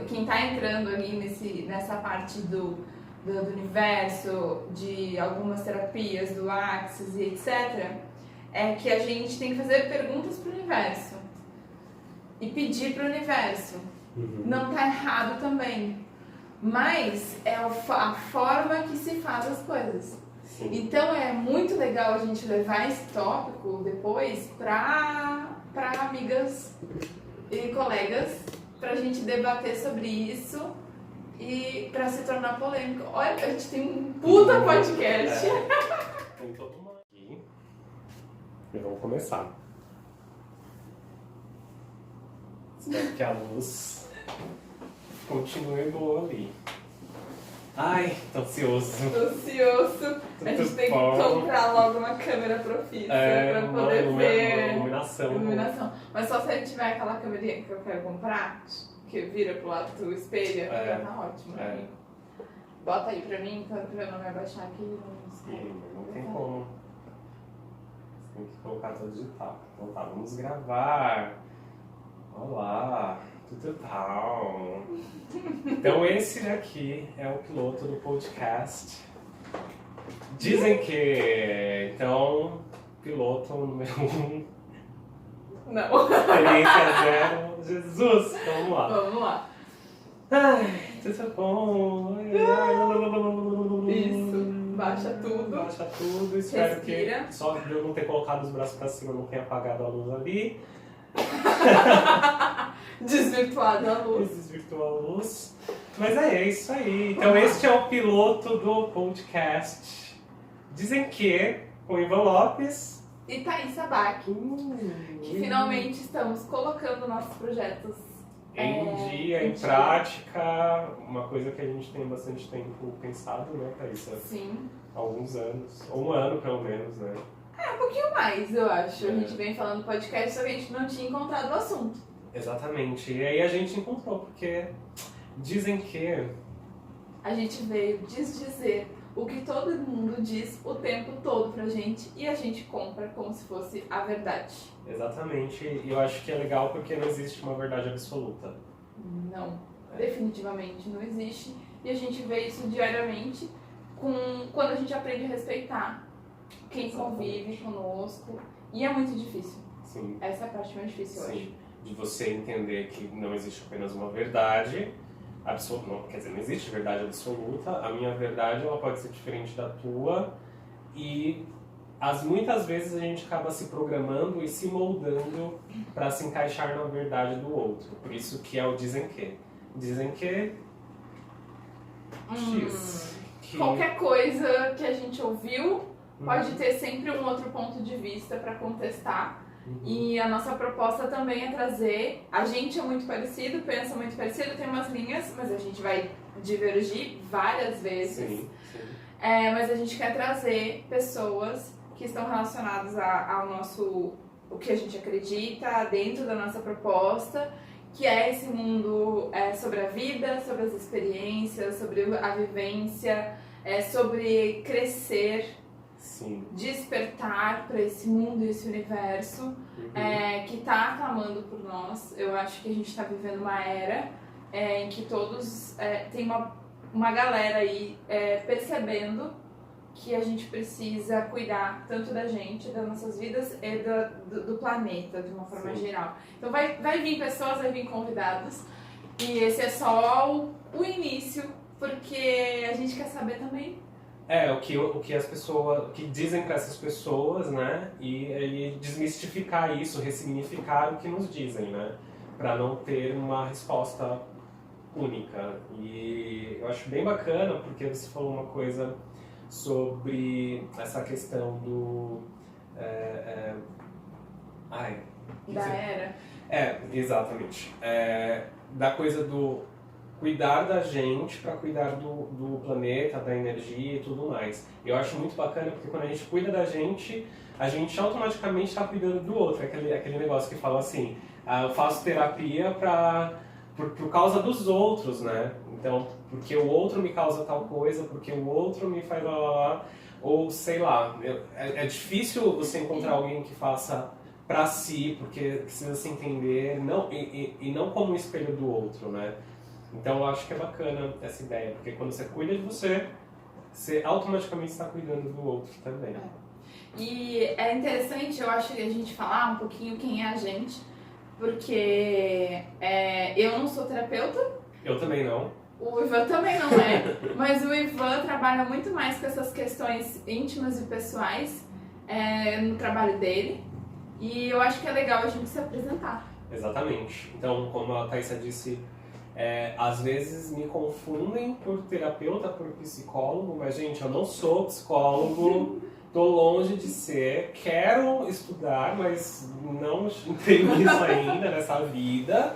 quem tá entrando ali nessa parte do universo, de algumas terapias, do Axis e etc., é que a gente tem que fazer perguntas pro universo e pedir pro universo. Não tá errado também, mas é a forma que se faz as coisas. Sim. Então é muito legal a gente levar esse tópico depois para amigas e colegas, pra gente debater sobre isso e pra se tornar polêmico. Olha, a gente tem um puta podcast. Tem todo mundo aqui. E vamos começar. Espero que a luz continue boa ali. Ai, tô ansioso. Tô ansioso. A gente tem que comprar logo uma câmera profissa pra poder ver iluminação. Mas só se a gente tiver aquela câmerinha que eu quero comprar, que vira pro lado do espelho, já tá ótimo. Bota aí pra mim, então eu não vai baixar aqui. Não tem como. Você tem que colocar tudo digital. Então tá, vamos gravar. Olá, tudo tal. Então esse aqui é o piloto do podcast. Dizem que, então, piloto número 1. Não. Experiência 0. Jesus, vamos lá. Vamos lá. Ai, tudo bom. Isso, baixa tudo. Baixa tudo, espero Respira. que só de eu não ter colocado os braços pra cima não tenha apagado a luz ali. Desvirtuado a luz. Desvirtuou a luz. Mas é isso aí. Então este é o piloto do podcast. Dizem que, com Ivan Lopes e Thaís Sabac, que finalmente estamos colocando nossos projetos em dia, em prática, uma coisa que a gente tem bastante tempo pensado, né, Thaís? Sim. Há alguns anos, ou um ano pelo menos, né? Um pouquinho mais, eu acho. A gente vem falando podcast, só que a gente não tinha encontrado o assunto. Exatamente. E aí a gente encontrou, porque dizem que... A gente veio dizer o que todo mundo diz o tempo todo pra gente e a gente compra como se fosse a verdade. Exatamente. E eu acho que é legal porque não existe uma verdade absoluta. Não. Definitivamente não existe. E a gente vê isso diariamente quando a gente aprende a respeitar quem convive conosco. E é muito difícil. Sim. Essa é a parte mais difícil, eu acho. De você entender que não existe apenas uma verdade absoluta, não, quer dizer, não existe verdade absoluta, a minha verdade ela pode ser diferente da tua e muitas vezes a gente acaba se programando e se moldando para se encaixar na verdade do outro, por isso que é o dizem que. Dizem que... X. Qualquer coisa que a gente ouviu pode ter sempre um outro ponto de vista para contestar. E a nossa proposta também é trazer, a gente é muito parecido, pensa muito parecido, tem umas linhas, mas a gente vai divergir várias vezes. Sim. Mas a gente quer trazer pessoas que estão relacionadas ao nosso, o que a gente acredita, dentro da nossa proposta, que é esse mundo sobre a vida, sobre as experiências, sobre a vivência, sobre crescer. Sim. Despertar para esse mundo e esse universo que está clamando por nós. Eu acho que a gente está vivendo uma era em que todos tem uma galera aí percebendo que a gente precisa cuidar tanto da gente, das nossas vidas e do planeta de uma forma geral. Então vai vir pessoas, vai vir convidados e esse é só o início, porque a gente quer saber também o que as pessoas, o que dizem para essas pessoas, né? E desmistificar isso, ressignificar o que nos dizem, né? Para não ter uma resposta única. E eu acho bem bacana porque você falou uma coisa sobre essa questão do... da era. Exatamente. Da coisa do cuidar da gente para cuidar do planeta, da energia e tudo mais. Eu acho muito bacana porque quando a gente cuida da gente, a gente automaticamente está cuidando do outro. Aquele negócio que fala assim, eu faço terapia por causa dos outros, né? Então, porque o outro me causa tal coisa, porque o outro me faz lá, ou sei lá. É difícil você encontrar alguém que faça para si, porque precisa se entender, não, e não como um espelho do outro, né? Então eu acho que é bacana essa ideia, porque quando você cuida de você, você automaticamente está cuidando do outro também. E é interessante, eu acho, que a gente falar um pouquinho quem é a gente, porque eu não sou terapeuta. Eu também não. O Ivan também não é, mas o Ivan trabalha muito mais com essas questões íntimas e pessoais no trabalho dele. E eu acho que é legal a gente se apresentar. Exatamente. Então, como a Thaisa disse, às vezes me confundem por terapeuta, por psicólogo, mas, gente, eu não sou psicólogo, tô longe de ser, quero estudar, mas não entrei nisso ainda, nessa vida,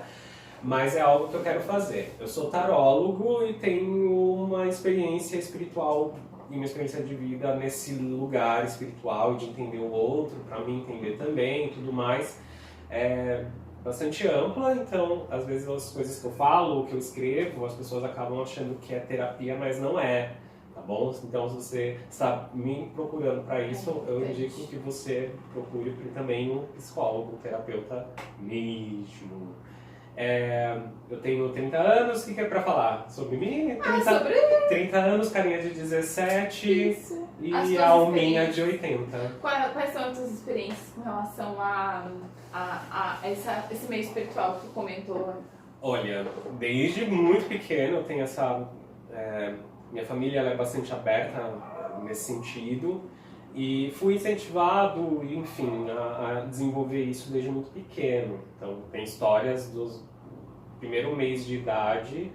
mas é algo que eu quero fazer. Eu sou tarólogo e tenho uma experiência espiritual e uma experiência de vida nesse lugar espiritual, de entender o outro, para mim entender também e tudo mais. Bastante ampla, então às vezes as coisas que eu falo, que eu escrevo, as pessoas acabam achando que é terapia, mas não é, tá bom? Então se você está me procurando para isso, eu indico que você procure também um psicólogo, um terapeuta mesmo. Eu tenho 30 anos, o que é pra falar? Sobre mim? 30 anos, carinha de 17 Isso. E a alminha de 80. Quais são as tuas experiências com relação a esse meio espiritual que tu comentou? Olha, desde muito pequeno eu tenho essa... minha família ela é bastante aberta nesse sentido. E fui incentivado, enfim, a desenvolver isso desde muito pequeno. Então, tem histórias do primeiro mês de idade,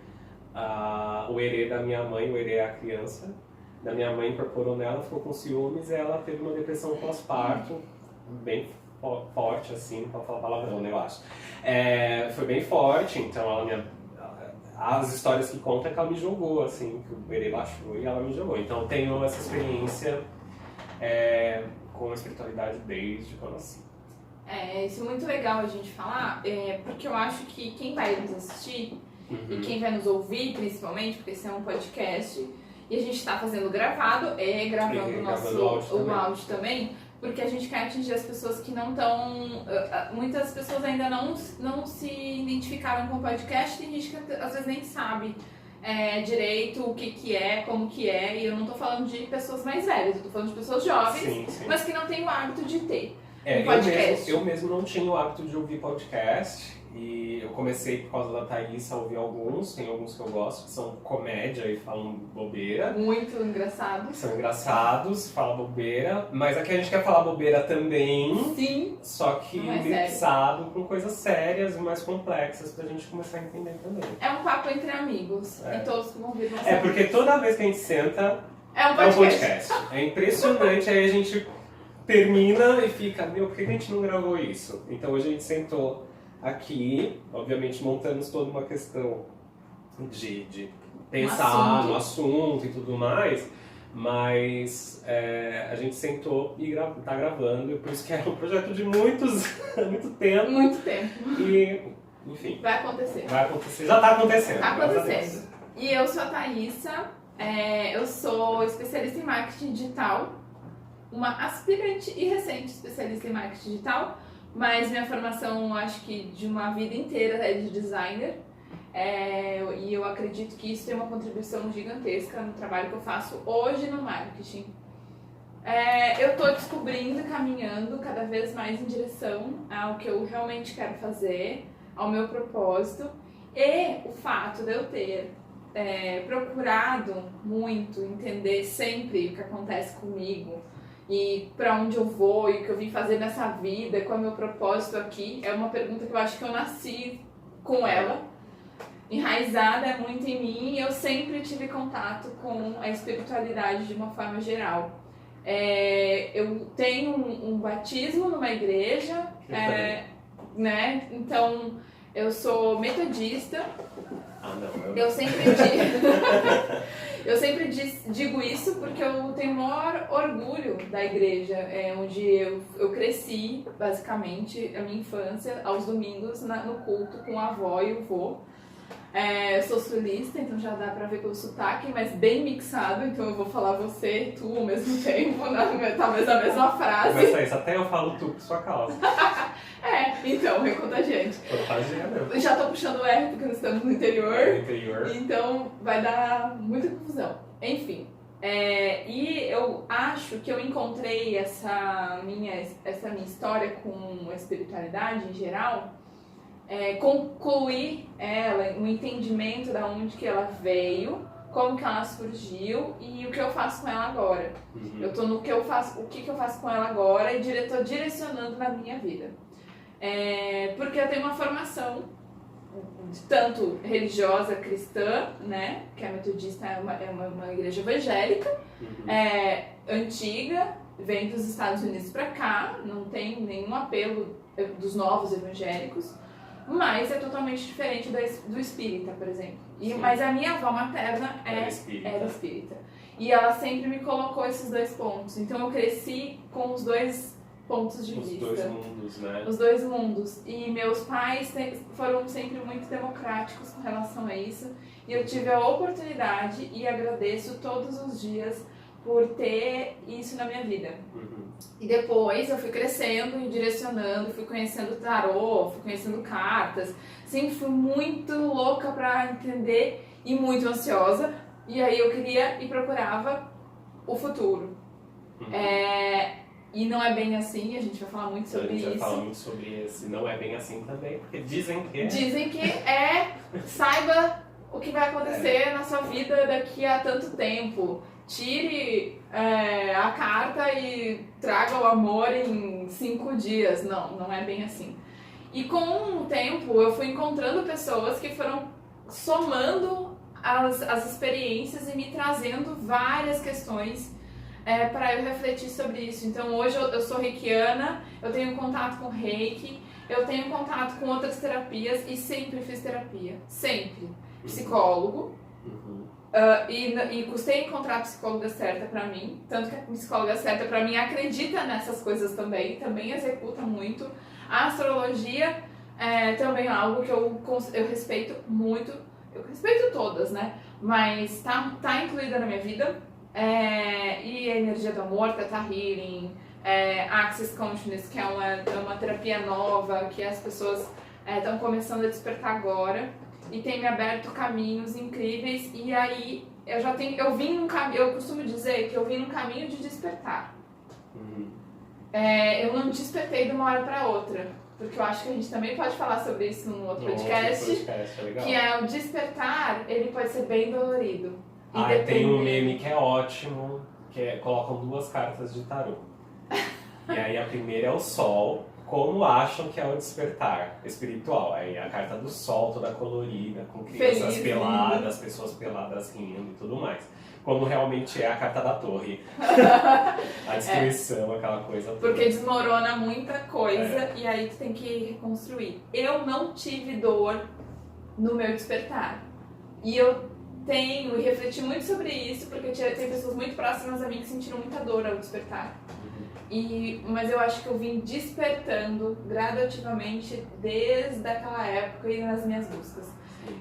o herê da minha mãe, o herê é a criança, da minha mãe incorporou nela, ficou com ciúmes e ela teve uma depressão pós-parto, bem forte, assim, não pode falar palavrão, né, eu acho. Foi bem forte, então as histórias que contam é que ela me jogou, assim, que o herê baixou e ela me jogou. Então, eu tenho essa experiência com a espiritualidade desde que eu nasci. Isso é muito legal a gente falar, porque eu acho que quem vai nos assistir e quem vai nos ouvir, principalmente, porque esse é um podcast e a gente está fazendo gravando o áudio também, porque a gente quer atingir as pessoas que não estão... Muitas pessoas ainda não se identificaram com o podcast, tem gente que às vezes nem sabe direito o que é, como que é, e eu não tô falando de pessoas mais velhas, eu tô falando de pessoas jovens, sim. Mas que não têm o hábito de ter um podcast. Eu mesmo não tinha o hábito de ouvir podcast, e eu comecei por causa da Thaisa a ouvir alguns, tem alguns que eu gosto, que são comédia e falam bobeira. Muito engraçados. São engraçados, falam bobeira, mas aqui a gente quer falar bobeira também. Sim. Só que mixado com coisas sérias e mais complexas pra gente começar a entender também. É um papo entre amigos, e todos que vão vir vão saber. Porque toda vez que a gente senta, é um podcast. É impressionante, aí a gente termina e fica, por que a gente não gravou isso? Então hoje a gente sentou aqui, obviamente montamos toda uma questão de pensar no assunto e tudo mais, mas a gente sentou e tá gravando, e por isso que é um projeto de muito tempo. Muito tempo. E, enfim. Vai acontecer. Já tá acontecendo. Tá acontecendo. E eu sou a Thaisa, eu sou especialista em marketing digital, uma aspirante e recente especialista em marketing digital, mas minha formação, acho que de uma vida inteira é de designer, e eu acredito que isso tem uma contribuição gigantesca no trabalho que eu faço hoje no marketing. Eu estou descobrindo e caminhando cada vez mais em direção ao que eu realmente quero fazer, ao meu propósito, e o fato de eu ter procurado muito entender sempre o que acontece comigo, e para onde eu vou e o que eu vim fazer nessa vida, qual é o meu propósito aqui, é uma pergunta que eu acho que eu nasci com ela, enraizada muito em mim, e eu sempre tive contato com a espiritualidade de uma forma geral. Eu tenho um batismo numa igreja, né? Então eu sou metodista. Eu sempre digo isso porque eu tenho o maior orgulho da igreja, onde eu cresci, basicamente, a minha infância, aos domingos, no culto com a avó e o vô. Eu sou sulista, então já dá pra ver pelo sotaque, mas bem mixado, então eu vou falar você e tu ao mesmo tempo, talvez a mesma frase. Começa isso, até eu falo tu por sua causa. Então, é contagiante. Contagia mesmo. Já tô puxando o R porque nós estamos no interior. Então vai dar muita confusão. Enfim. E eu acho que eu encontrei essa minha história com a espiritualidade em geral, concluir ela, um entendimento de onde que ela veio, como que ela surgiu e o que eu faço com ela agora. Eu tô no que eu faço, o que eu faço com ela agora e tô direcionando na minha vida. Porque eu tenho uma formação tanto religiosa cristã, né, que a metodista é uma igreja evangélica, antiga, vem dos Estados Unidos para cá, não tem nenhum apelo dos novos evangélicos, mas é totalmente diferente do espírita, por exemplo. Mas a minha avó materna era espírita. E ela sempre me colocou esses dois pontos. Então eu cresci com os dois pontos de vista. Os dois mundos, né? Os dois mundos. E meus pais foram sempre muito democráticos com relação a isso. E eu tive a oportunidade e agradeço todos os dias por ter isso na minha vida. E depois eu fui crescendo e direcionando, fui conhecendo tarô, fui conhecendo cartas. Sempre fui muito louca pra entender e muito ansiosa. E aí eu queria e procurava o futuro. E não é bem assim, a gente vai falar muito sobre isso. A gente vai falar muito sobre esse não é bem assim também, porque dizem que saiba o que vai acontecer na sua vida daqui a tanto tempo. Tire a carta e traga o amor em 5 dias. Não é bem assim. E com o tempo eu fui encontrando pessoas que foram somando as experiências e me trazendo várias questões para eu refletir sobre isso. Então hoje eu sou reikiana, eu tenho contato com reiki, eu tenho contato com outras terapias e sempre fiz terapia. Sempre. Psicólogo. E custei encontrar a psicóloga certa pra mim, tanto que a psicóloga certa pra mim acredita nessas coisas também executa muito. A astrologia também é algo que eu respeito muito, eu respeito todas, né? Mas tá incluída na minha vida. E a energia do amor, Theta Healing, Access Consciousness, que é uma terapia nova que as pessoas estão começando a despertar agora. E tem me aberto caminhos incríveis, e aí eu costumo dizer que eu vim num caminho de despertar. Eu não despertei de uma hora para outra, porque eu acho que a gente também pode falar sobre isso num outro podcast, que é o despertar, ele pode ser bem dolorido. Tem um meme que é ótimo, colocam 2 cartas de tarô. E aí a primeira é o Sol, como acham que é o despertar espiritual. Aí a carta do Sol, toda colorida, com crianças peladas, pessoas peladas rindo e tudo mais. Como realmente é a carta da Torre. A destruição, aquela coisa toda. Porque desmorona muita coisa e aí tu tem que reconstruir. Eu não tive dor no meu despertar. E eu tenho e refleti muito sobre isso, porque tem pessoas muito próximas a mim que sentiram muita dor ao despertar. Mas eu acho que eu vim despertando gradativamente desde aquela época e nas minhas buscas.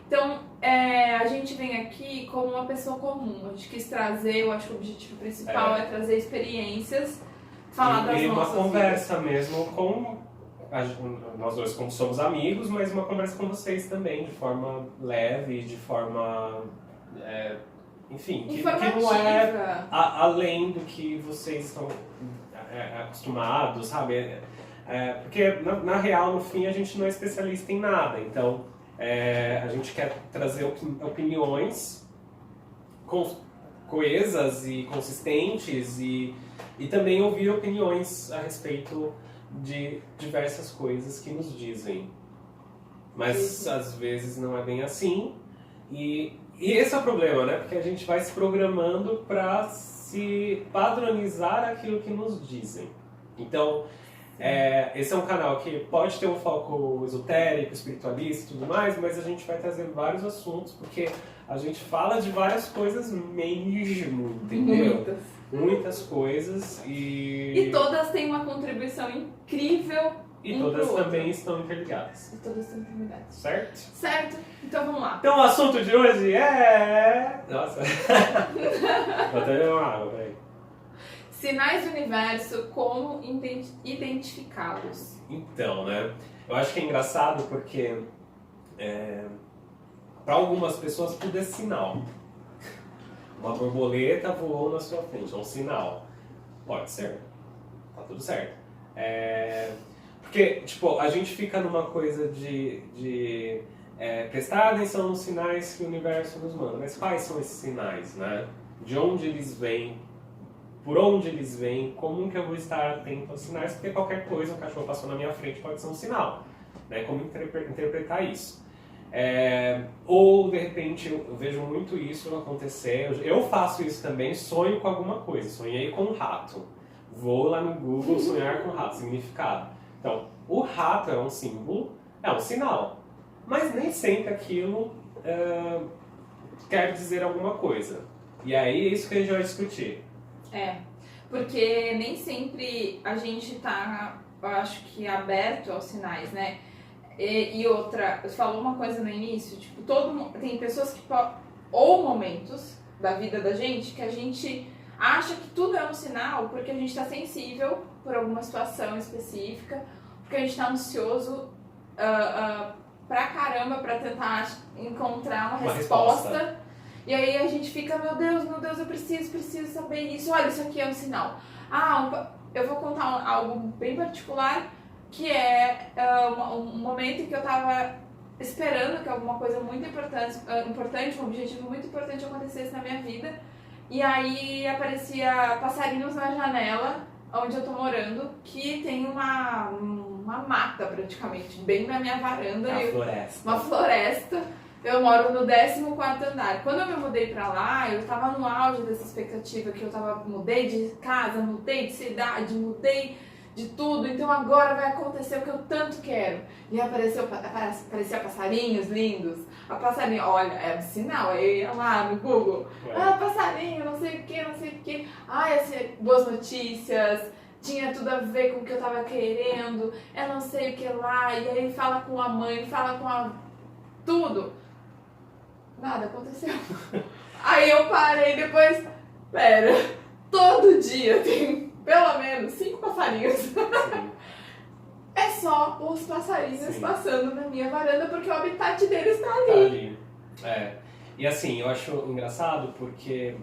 Então, a gente vem aqui como uma pessoa comum. A gente quis trazer, eu acho que o objetivo principal é trazer experiências, falar das nossas uma conversa vidas. mesmo com nós dois, como somos amigos, mas uma conversa com vocês também, de forma leve, de forma... enfim, que não é além do que vocês estão acostumados, sabe? Porque na real, no fim, a gente não é especialista em nada, então a gente quer trazer opiniões coesas e consistentes e também ouvir opiniões a respeito de diversas coisas que nos dizem. Mas às vezes não é bem assim. E esse é o problema, né? Porque a gente vai se programando para se padronizar aquilo que nos dizem. Então, esse é um canal que pode ter um foco esotérico, espiritualista e tudo mais, mas a gente vai trazer vários assuntos, porque a gente fala de várias coisas mesmo, entendeu? Muitas coisas e todas têm uma contribuição incrível E todas também estão interligadas. E todas estão interligadas. Certo? Certo. Então vamos lá. Então o assunto de hoje é... Nossa. Vou até beber uma água, peraí. Sinais do universo, como identificá-los? Então, né? Eu acho que é engraçado porque para algumas pessoas tudo é sinal. Uma borboleta voou na sua frente, é um sinal. Pode ser. Tá tudo certo. Porque, tipo, a gente fica numa coisa de prestar atenção nos sinais que o universo nos manda. Mas quais são esses sinais, né? De onde eles vêm? Por onde eles vêm? Como que eu vou estar atento aos sinais? Porque qualquer coisa, um cachorro passou na minha frente, pode ser um sinal. Né? Como interpretar isso? Ou, de repente, eu vejo muito isso acontecer. Eu faço isso também, sonho com alguma coisa. Sonhei com um rato. Vou lá no Google sonhar com rato, significado. Então, o rato é um símbolo, é um sinal. Mas nem sempre aquilo quer dizer alguma coisa. E aí é isso que a gente vai discutir. Porque nem sempre a gente tá, eu acho que, aberto aos sinais, né? E outra, você falou uma coisa no início, tipo, tem pessoas que ou momentos da vida da gente que a gente acha que tudo é um sinal porque a gente está sensível por alguma situação específica, porque a gente está ansioso pra caramba pra tentar encontrar uma resposta. E aí a gente fica, meu Deus, eu preciso saber isso. Olha, isso aqui é um sinal. Eu vou contar algo bem particular, que é um momento em que eu tava esperando que alguma coisa muito importante, um objetivo muito importante acontecesse na minha vida. E aí aparecia passarinhos na janela, onde eu tô morando, que tem uma mata praticamente, bem na minha varanda. Uma floresta. Eu moro no 14º andar. Quando eu me mudei pra lá, eu tava no auge dessa expectativa que mudei de casa, mudei de cidade, mudei de tudo, então agora vai acontecer o que eu tanto quero. E aparecia passarinhos lindos. A passarinho, olha, é um sinal, aí eu ia lá no Google, passarinho, não sei o que. Boas notícias, tinha tudo a ver com o que eu tava querendo, eu não sei o que lá, e aí fala com a mãe, fala com tudo. Nada aconteceu. Aí eu parei depois, todo dia tem pelo menos 5 passarinhos. Sim. É só os passarinhos passando na minha varanda porque o habitat deles está ali. E assim, eu acho engraçado porque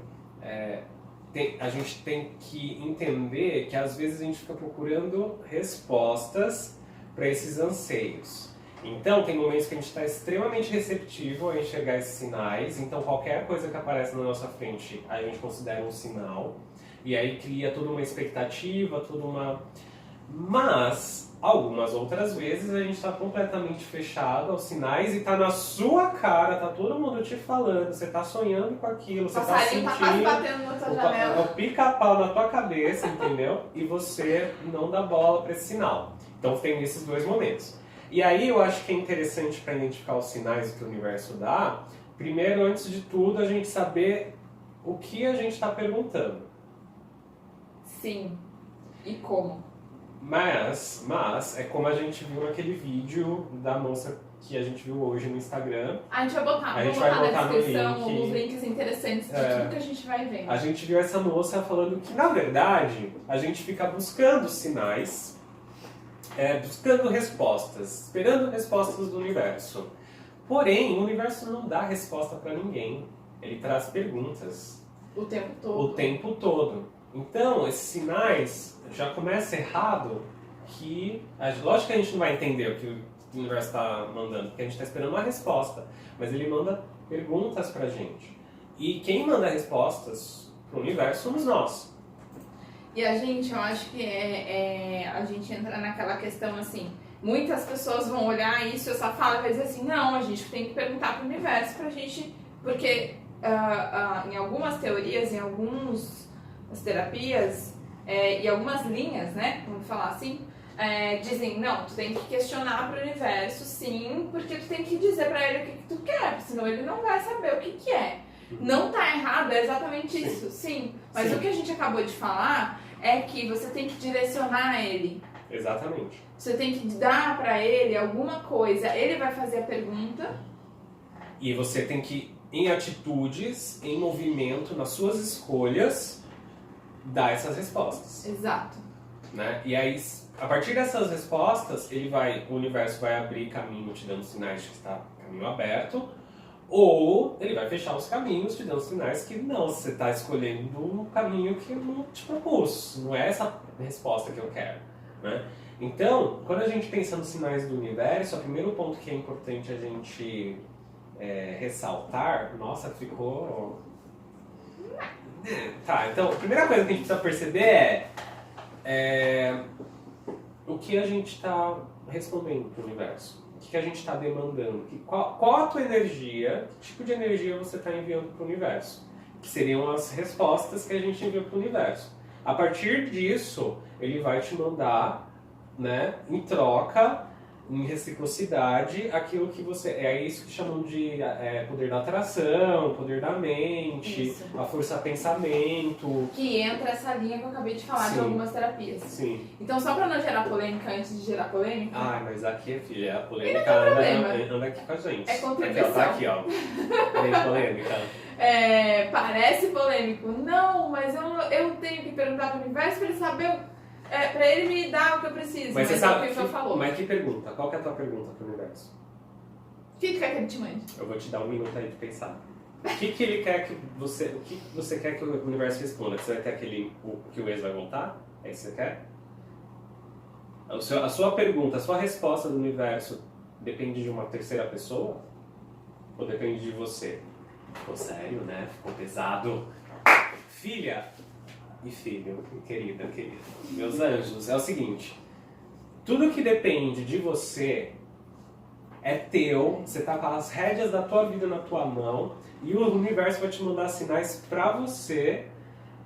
a gente tem que entender que às vezes a gente fica procurando respostas para esses anseios. Então, tem momentos que a gente está extremamente receptivo a enxergar esses sinais, então qualquer coisa que aparece na nossa frente a gente considera um sinal, e aí cria toda uma expectativa, Mas, algumas outras vezes a gente está completamente fechado aos sinais e está na sua cara, tá todo mundo te falando, você está sonhando com aquilo, você está sentindo... tá quase batendo na tua janela. O pica-pau na tua cabeça, entendeu? E você não dá bola para esse sinal. Então tem esses dois momentos. E aí eu acho que é interessante para identificar os sinais que o universo dá, primeiro, antes de tudo, a gente saber o que a gente está perguntando. Sim. E como? Mas é como a gente viu naquele vídeo da moça que a gente viu hoje no Instagram. A gente vai botar, a gente vai botar na descrição no link, uns links interessantes de tudo que a gente vai vendo. A gente viu essa moça falando que, na verdade, a gente fica buscando sinais, buscando respostas, esperando respostas do universo. Porém, o universo não dá resposta para ninguém. Ele traz perguntas. O tempo todo. O tempo todo. Então, esses sinais já começa errado que... Lógico que a gente não vai entender o que o universo está mandando, porque a gente está esperando uma resposta. Mas ele manda perguntas pra gente. E quem manda respostas pro universo somos nós. E a gente, eu acho que a gente entra naquela questão assim, muitas pessoas vão olhar isso, essa fala e vai dizer assim, não, a gente tem que perguntar pro universo pra gente, porque em algumas teorias, em algumas terapias, e algumas linhas, né, vamos falar assim, dizem, não, tu tem que questionar pro universo, sim, porque tu tem que dizer pra ele o que tu quer, senão ele não vai saber o que é. Não tá errado, é exatamente isso, sim. Mas o que a gente acabou de falar é que você tem que direcionar ele. Exatamente. Você tem que dar pra ele alguma coisa, ele vai fazer a pergunta. E você tem que, em atitudes, em movimento, nas suas escolhas, dar essas respostas. Exato. Né? E aí, a partir dessas respostas, o universo vai abrir caminho te dando sinais de que está caminho aberto, ou ele vai fechar os caminhos te dando sinais que não, você está escolhendo um caminho que eu não te propus, não é essa resposta que eu quero. Né? Então, quando a gente pensa nos sinais do universo, o primeiro ponto que é importante a gente ressaltar, nossa, ficou... Tá, então, a primeira coisa que a gente precisa perceber é o que a gente está respondendo para o universo, o que a gente está demandando, qual a tua energia, que tipo de energia você está enviando para o universo, que seriam as respostas que a gente envia para o universo. A partir disso, ele vai te mandar, né, em troca, em reciprocidade, aquilo que você... É isso que chamam de poder da atração, poder da mente, Isso. a força pensamento. Que entra essa linha que eu acabei de falar de Sim. algumas terapias. Sim. Então, só pra não gerar polêmica antes de gerar polêmica... Ah, mas aqui, filha, a E polêmica não tem problema. anda aqui com a gente. É contribuição. Aqui, ó, tá aqui, ó. Tem polêmica. Parece polêmico. Não, mas eu tenho que perguntar pro universo pra ele saber... pra ele me dar o que eu preciso. Mas você é sabe o que o senhor falou. Mas que pergunta? Qual que é a tua pergunta pro universo? O que quer que ele te mande? Eu vou te dar um minuto aí de pensar. O que ele quer que você... O que você quer que o universo responda? Você quer que o ex vai voltar? É isso que você quer? A sua pergunta, a sua resposta do universo depende de uma terceira pessoa? Ou depende de você? Ficou sério, né? Ficou pesado. Filha e filho, querida. Meus anjos, é o seguinte. Tudo que depende de você é teu. Você tá com as rédeas da tua vida na tua mão. E o universo vai te mandar sinais pra você,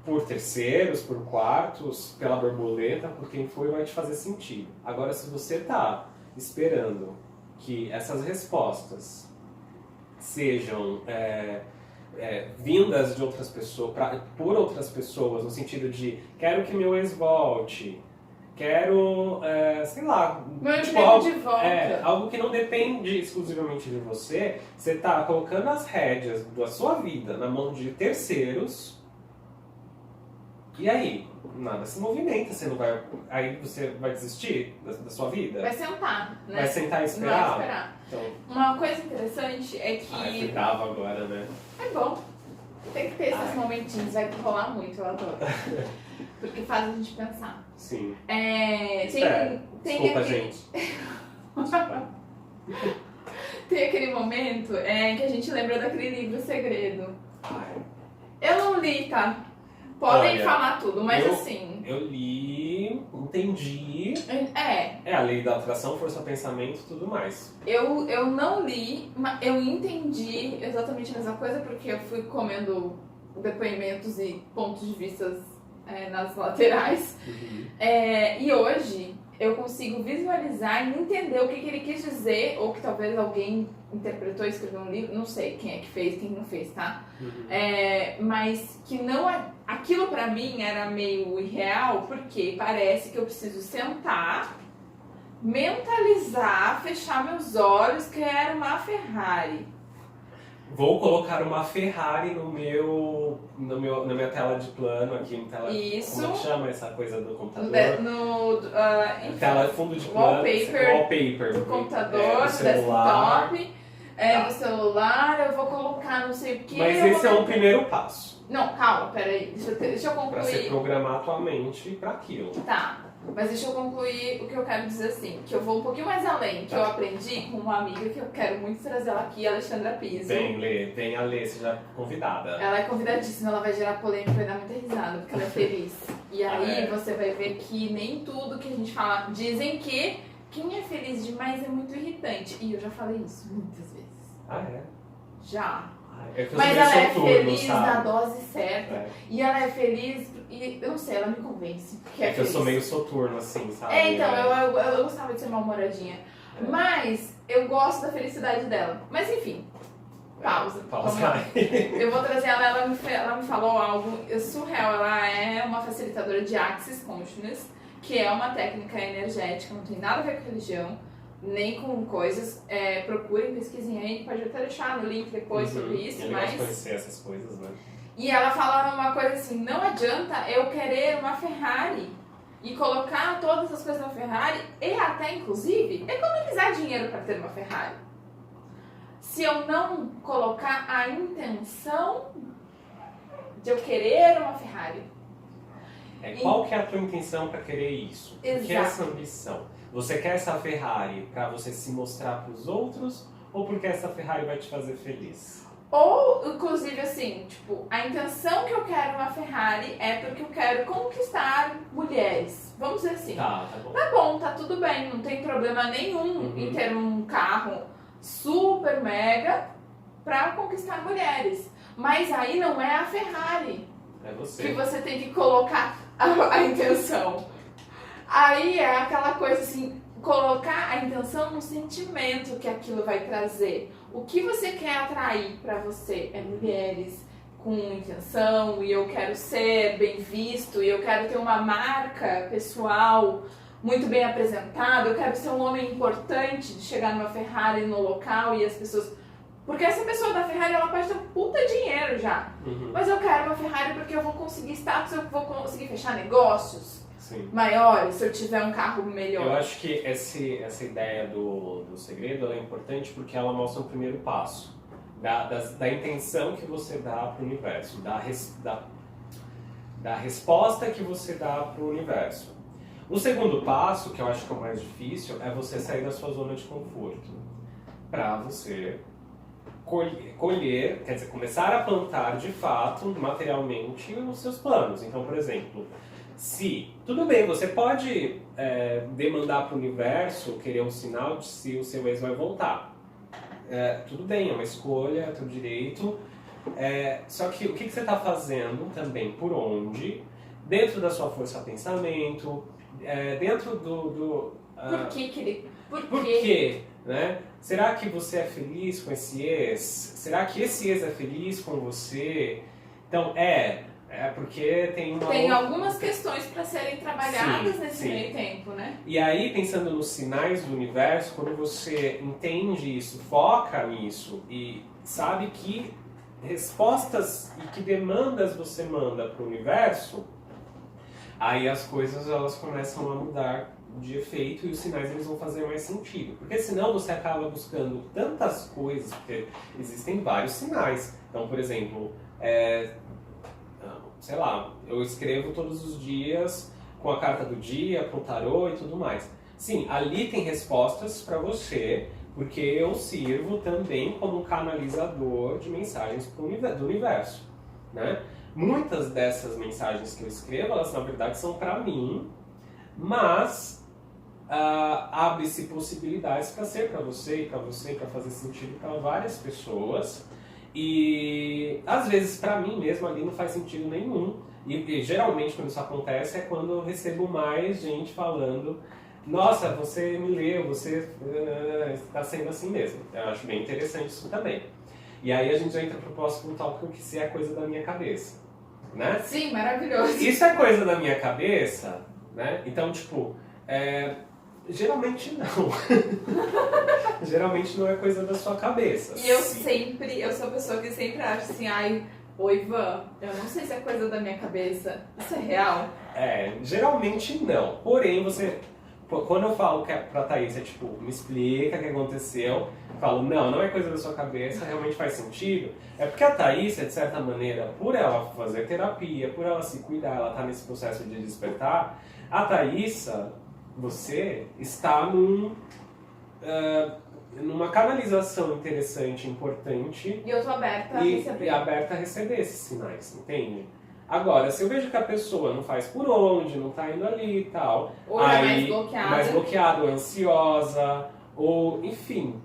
por terceiros, por quartos, pela borboleta, por quem for, vai te fazer sentido. Agora, se você tá esperando que essas respostas sejam vindas de outras pessoas, por outras pessoas, no sentido de quero que meu ex volte, quero, sei lá, Meu tipo, emprego de volta. algo que não depende exclusivamente de você, você tá colocando as rédeas da sua vida na mão de terceiros, e aí? Nada se movimenta, você não vai. Aí você vai desistir da sua vida? Vai sentar, né? Vai sentar e Não esperar? vai esperar. Então, Uma coisa interessante é que... ai, fui brava agora, né? É bom. Tem que ter esses momentinhos, vai rolar muito, eu adoro. Porque faz a gente pensar. Sim. Tem Desculpa, aquele... gente. Desculpa. Tem aquele momento que a gente lembra daquele livro Segredo. Ai, Eu não li, tá? Podem Olha, falar tudo, mas eu- assim... eu li, entendi. É, A lei da atração, força pensamento e tudo mais. eu não li, mas eu entendi exatamente a mesma coisa, porque eu fui comendo depoimentos e pontos de vista nas laterais. E hoje eu consigo visualizar e entender o que ele quis dizer, ou que talvez alguém interpretou e escreveu um livro, não sei quem é que fez, quem não fez, tá? Mas que não é... Aquilo pra mim era meio irreal, porque parece que eu preciso sentar, mentalizar, fechar meus olhos, quero uma Ferrari. Vou colocar uma Ferrari na minha tela de plano aqui, no tela. Isso. Como é que chama essa coisa do computador? Enfim, Tela fundo de plano. wallpaper Do computador, do celular. desktop, do celular, eu vou colocar não sei o que. Mas esse é um primeiro passo. Não, calma, peraí, deixa eu Pra você concluir. programar a tua mente pra aquilo. Tá, mas deixa eu concluir o que eu quero dizer assim, que eu vou um pouquinho mais além, que Tá. eu aprendi com uma amiga que eu quero muito trazer ela aqui, a Alexandra Piso. Vem a Lê, seja convidada. Ela é convidadíssima, ela vai gerar polêmica, vai dar muita risada, porque ela é feliz. E aí é. você vai ver que nem tudo que a gente fala, dizem que quem é feliz demais é muito irritante. E eu já falei isso muitas vezes. Ah, é? Já. É que eu Mas sou ela é soturno, feliz sabe? na dose certa. É. E ela é feliz, e eu não sei, ela me convence que é É que eu feliz. sou meio soturno, assim, sabe? Então, eu gostava de ser mal-humoradinha. Mas eu gosto da felicidade dela. Mas enfim, pausa. Pausa. Vamos lá. Eu vou trazer ela, ela me falou algo surreal. Ela é uma facilitadora de Access Consciousness, que é uma técnica energética, não tem nada a ver com religião, nem com coisas. Procurem, pesquisem aí, a gente pode até deixar no link depois sobre isso. É legal conhecer essas coisas, né? E ela falava uma coisa assim, não adianta eu querer uma Ferrari e colocar todas as coisas na Ferrari e até, inclusive, economizar dinheiro para ter uma Ferrari. Se eu não colocar a intenção de eu querer uma Ferrari. Qual que é a tua intenção para querer isso? Exato. O que é essa ambição? Você quer essa Ferrari para você se mostrar para os outros ou porque essa Ferrari vai te fazer feliz? Ou, inclusive, assim, tipo, a intenção que eu quero uma Ferrari é porque eu quero conquistar mulheres. Vamos dizer assim. Tá bom. Tá bom, tá tudo bem, não tem problema nenhum em ter um carro super mega pra conquistar mulheres. Mas aí não é a Ferrari É você. que você tem que colocar a intenção. Aí é aquela coisa assim, colocar a intenção no sentimento que aquilo vai trazer. O que você quer atrair pra você é mulheres com intenção, e eu quero ser bem visto, e eu quero ter uma marca pessoal muito bem apresentada, eu quero ser um homem importante de chegar numa Ferrari no local e as pessoas... Porque essa pessoa da Ferrari, ela pode ter um puta dinheiro já. Mas eu quero uma Ferrari porque eu vou conseguir status, eu vou conseguir fechar negócios maiores se eu tiver um carro melhor. Eu acho que essa ideia do segredo ela é importante porque ela mostra o primeiro passo. Da intenção que você dá para o universo, da resposta que você dá para o universo. O segundo passo, que eu acho que é o mais difícil, é você sair da sua zona de conforto. Para você colher, quer dizer, começar a plantar de fato, materialmente, os seus planos. Então, por exemplo, tudo bem, você pode demandar para o universo, querer um sinal de se o seu ex vai voltar. Tudo bem, é uma escolha, é teu direito. Só que o que você está fazendo também, por onde, dentro da sua força pensamento, dentro Por que ele... Por quê? Né? Será que você é feliz com esse ex? Será que esse ex é feliz com você? Então, porque tem algumas questões para serem trabalhadas nesse meio tempo, né? E aí, pensando nos sinais do universo, quando você entende isso, foca nisso e sabe que respostas e que demandas você manda para o universo, aí as coisas elas começam a mudar de efeito e os sinais eles vão fazer mais sentido. Porque senão você acaba buscando tantas coisas, porque existem vários sinais. Então, por exemplo, sei lá, eu escrevo todos os dias com a carta do dia, com o tarô e tudo mais. Sim, ali tem respostas para você, porque eu sirvo também como um canalizador de mensagens do universo, né? Muitas dessas mensagens que eu escrevo, elas na verdade são para mim, mas abre-se possibilidades para ser para você, para fazer sentido para várias pessoas. E às vezes para mim mesmo ali não faz sentido nenhum. E geralmente quando isso acontece é quando eu recebo mais gente falando: nossa, você me leu, você está sendo assim mesmo. Eu acho bem interessante isso também. E aí a gente já entra pro próximo tópico, que se é coisa da minha cabeça, né? Sim, maravilhoso. Isso é coisa da minha cabeça, né? Então, tipo, geralmente não. Geralmente não é coisa da sua cabeça. E eu sou a pessoa que sempre acha assim, oi Ivan, eu não sei se é coisa da minha cabeça, isso é real? Geralmente não. Porém, quando eu falo pra Thaís, tipo, me explica o que aconteceu, eu falo, não é coisa da sua cabeça, realmente faz sentido. É porque a Thaís, de certa maneira, por ela fazer terapia, por ela se cuidar, ela tá nesse processo de despertar, a Thaísa, você está numa canalização interessante, importante. E eu tô aberta a receber. E aberta a receber esses sinais, entende? Agora, se eu vejo que a pessoa não faz por onde, não tá indo ali e tal... Ou é mais bloqueada. Ou ansiosa, ou enfim.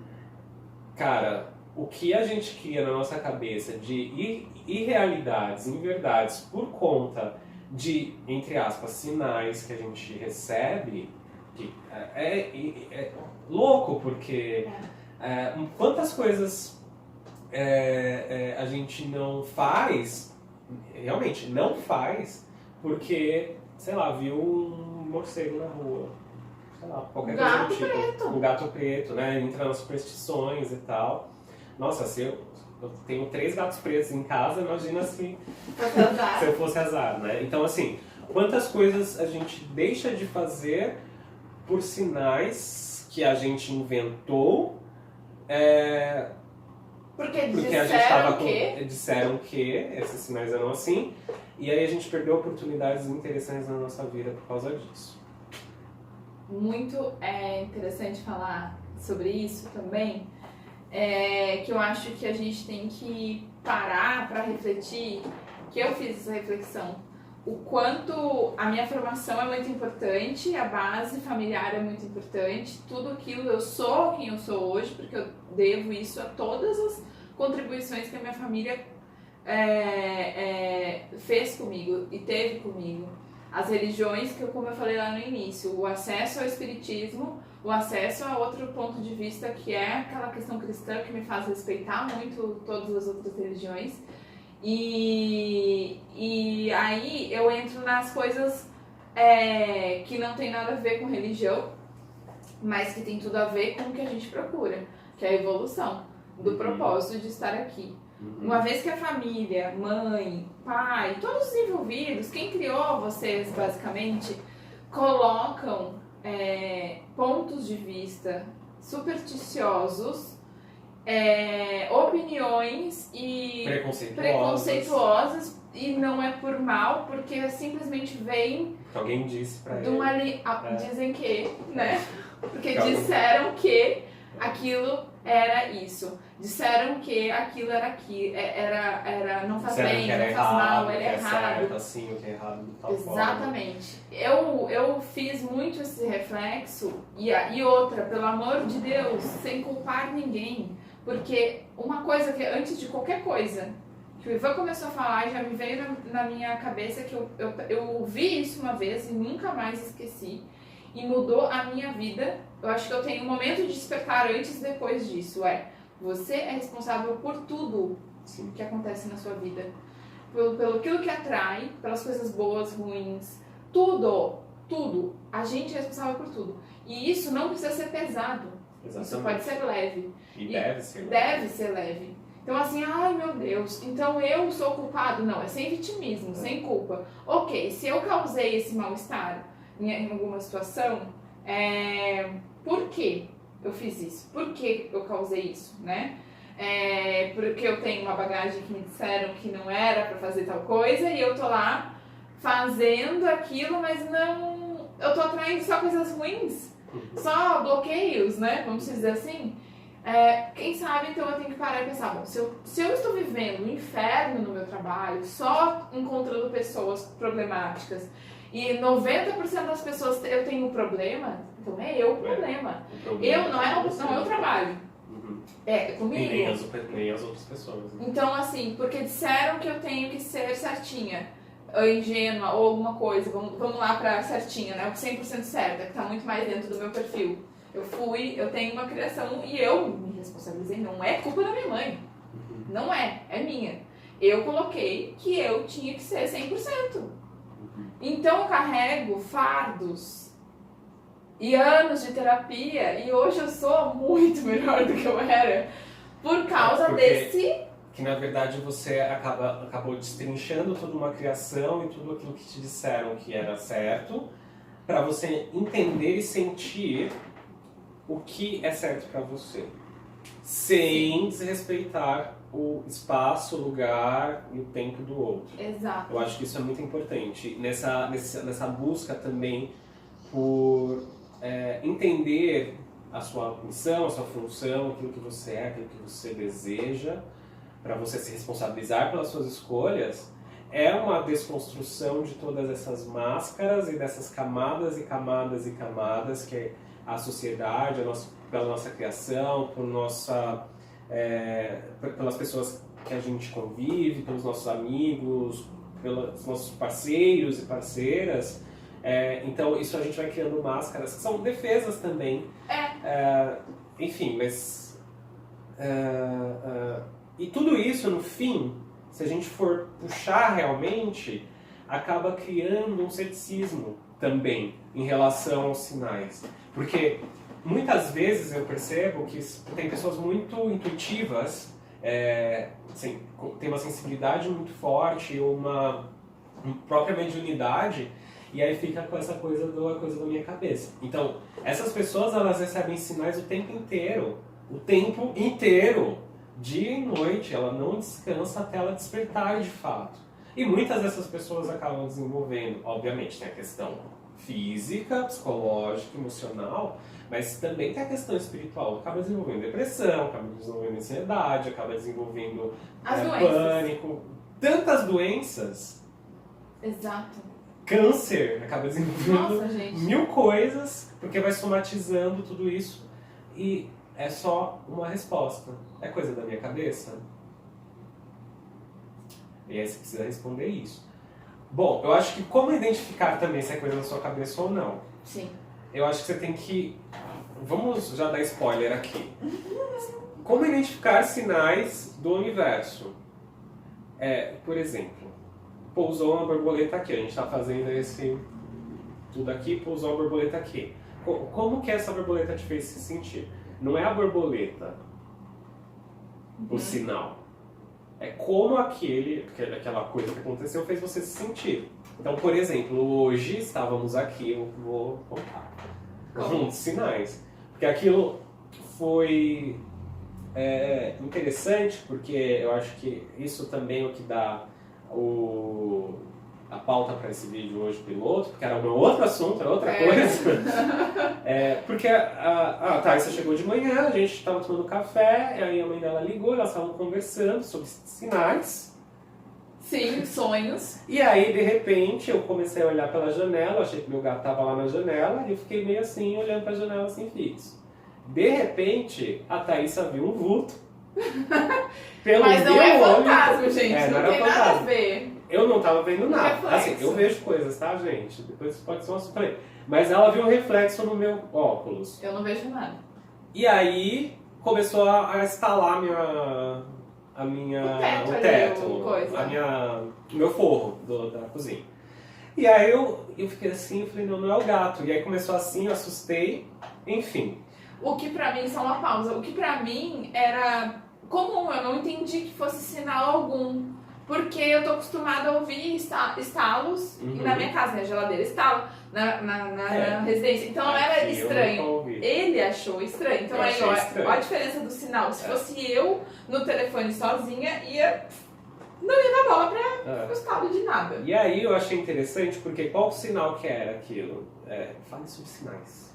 Cara, o que a gente cria na nossa cabeça de irrealidades, inverdades, por conta de, entre aspas, sinais que a gente recebe, que é louco, porque quantas coisas a gente não faz, realmente não faz, porque, sei lá, viu um morcego na rua. Sei lá, qualquer Gato coisa do tipo. preto. Um gato preto, né? Entra nas superstições e tal. Nossa, se eu tenho 3 gatos pretos em casa, imagina se eu fosse azar, né? Então, assim, quantas coisas a gente deixa de fazer por sinais que a gente inventou, Porque a gente disseram disseram que esses sinais eram assim, e aí a gente perdeu oportunidades interessantes na nossa vida por causa disso. Muito interessante falar sobre isso também, que eu acho que a gente tem que parar para refletir, que eu fiz essa reflexão, o quanto a minha formação é muito importante, a base familiar é muito importante, tudo aquilo, eu sou quem eu sou hoje, porque eu devo isso a todas as contribuições que a minha família fez comigo e teve comigo. As religiões, como eu falei lá no início, o acesso ao espiritismo, o acesso a outro ponto de vista que é aquela questão cristã que me faz respeitar muito todas as outras religiões. E aí eu entro nas coisas que não tem nada a ver com religião, mas que tem tudo a ver com o que a gente procura, que é a evolução do propósito de estar aqui. Uma vez que a família, mãe, pai, todos os envolvidos, quem criou vocês basicamente, colocam pontos de vista supersticiosos, opiniões e preconceituosas, e não é por mal, porque simplesmente vem alguém disse pra de ele. dizem que, né? Porque disseram que aquilo era isso. Disseram que aquilo era não faz bem, não faz mal, era errado. Certo, assim, o que é errado de tal forma. Exatamente. Eu fiz muito esse reflexo e outra, pelo amor de Deus, sem culpar ninguém. Porque uma coisa que, antes de qualquer coisa, que o Ivan começou a falar, já me veio na minha cabeça que eu ouvi isso uma vez e nunca mais esqueci. E mudou a minha vida. Eu acho que eu tenho um momento de despertar antes e depois disso. Você é responsável por tudo Sim. que acontece na sua vida. Pelo aquilo que atrai, pelas coisas boas, ruins. Tudo. A gente é responsável por tudo. E isso não precisa ser pesado. Exatamente. Isso pode ser leve. E deve ser leve. Deve ser leve. Então assim, ai meu Deus, então eu sou culpado? Não, é sem vitimismo, sem culpa. Ok, se eu causei esse mal-estar em alguma situação, por que eu fiz isso? Por que eu causei isso, né? Porque eu tenho uma bagagem que me disseram que não era pra fazer tal coisa e eu tô lá fazendo aquilo, mas não... Eu tô atraindo só coisas ruins, só bloqueios, né? Vamos dizer assim. Quem sabe, então eu tenho que parar e pensar, bom, se eu estou vivendo um inferno no meu trabalho, só encontrando pessoas problemáticas, e 90% das pessoas eu tenho um problema, então é eu o problema. Não é o trabalho. É comigo. E nem as outras pessoas. Né? Então, assim, porque disseram que eu tenho que ser certinha, ou ingênua, ou alguma coisa, vamos lá pra certinha, né? O 100% certa, que tá muito mais dentro do meu perfil. Eu tenho uma criação e eu me responsabilizei, não é culpa da minha mãe. Não é minha. Eu coloquei que eu tinha que ser 100%. Então eu carrego fardos e anos de terapia e hoje eu sou muito melhor do que eu era por causa desse... Que na verdade você acabou destrinchando toda uma criação e tudo aquilo que te disseram que era certo para você entender e sentir o que é certo para você, sem desrespeitar o espaço, o lugar e o tempo do outro. Exato. Eu acho que isso é muito importante. Nessa busca também por entender a sua missão, a sua função, aquilo que você é, aquilo que você deseja, para você se responsabilizar pelas suas escolhas, é uma desconstrução de todas essas máscaras e dessas camadas e camadas e camadas que é a sociedade, pela nossa criação, pelas pessoas que a gente convive, pelos nossos amigos, pelos nossos parceiros e parceiras. Então isso a gente vai criando máscaras que são defesas também. Enfim, mas... e tudo isso, no fim, se a gente for puxar realmente, acaba criando um ceticismo. também em relação aos sinais. Porque muitas vezes eu percebo que tem pessoas muito intuitivas, assim, tem uma sensibilidade muito forte, uma própria mediunidade, e aí fica com essa coisa da minha cabeça. Então, essas pessoas, elas recebem sinais o tempo inteiro, dia e noite, ela não descansa até ela despertar de fato. E muitas dessas pessoas acabam desenvolvendo, obviamente, tem a questão física, psicológica, emocional, mas também tem a questão espiritual. Acaba desenvolvendo depressão, acaba desenvolvendo ansiedade, acaba desenvolvendo pânico. Tantas doenças. Exato. Câncer, acaba desenvolvendo Nossa, gente. mil coisas, porque vai somatizando tudo isso. E é só uma resposta. É coisa da minha cabeça? E aí você precisa responder isso. Bom, eu acho que como identificar também se é coisa da sua cabeça ou não? Sim. Eu acho que você tem que... Vamos já dar spoiler aqui. Como identificar sinais do universo? Por exemplo, pousou uma borboleta aqui. A gente está fazendo tudo aqui, pousou uma borboleta aqui. Como que essa borboleta te fez se sentir? Não é a borboleta o sinal. É como aquela coisa que aconteceu fez você se sentir. Então, por exemplo, hoje estávamos aqui, eu vou contar uns sinais. Porque aquilo foi interessante, porque eu acho que isso também é o que dá a pauta para esse vídeo hoje piloto, porque era um outro assunto, era outra coisa. Porque a Thaisa chegou de manhã, a gente estava tomando café, e aí a mãe dela ligou, elas estavam conversando sobre sinais. Sim, sonhos. E aí, de repente, eu comecei a olhar pela janela, achei que meu gato estava lá na janela, e eu fiquei meio assim, olhando para a janela assim, fixo. De repente, a Thaisa viu um vulto. Mas não é fantasma, gente, não tem nada a ver. Eu não tava vendo nada. Assim, eu vejo coisas, tá, gente? Depois pode ser um assunto aí. Mas ela viu um reflexo no meu óculos. Eu não vejo nada. E aí começou a instalar o teto, o meu forro da cozinha. E aí eu fiquei assim, falei, não é o gato. E aí começou assim, eu assustei, enfim. O que pra mim, só uma pausa, o que pra mim era comum, eu não entendi que fosse sinal algum. Porque eu tô acostumada a ouvir estalos, e na minha casa, né, a geladeira estala, na residência. Então não era estranho. Ele achou estranho. Então aí, ó a diferença do sinal. Se fosse eu no telefone sozinha, não ia dar bola pra o estalo de nada. E aí eu achei interessante, porque qual sinal que era aquilo? Fale sobre sinais.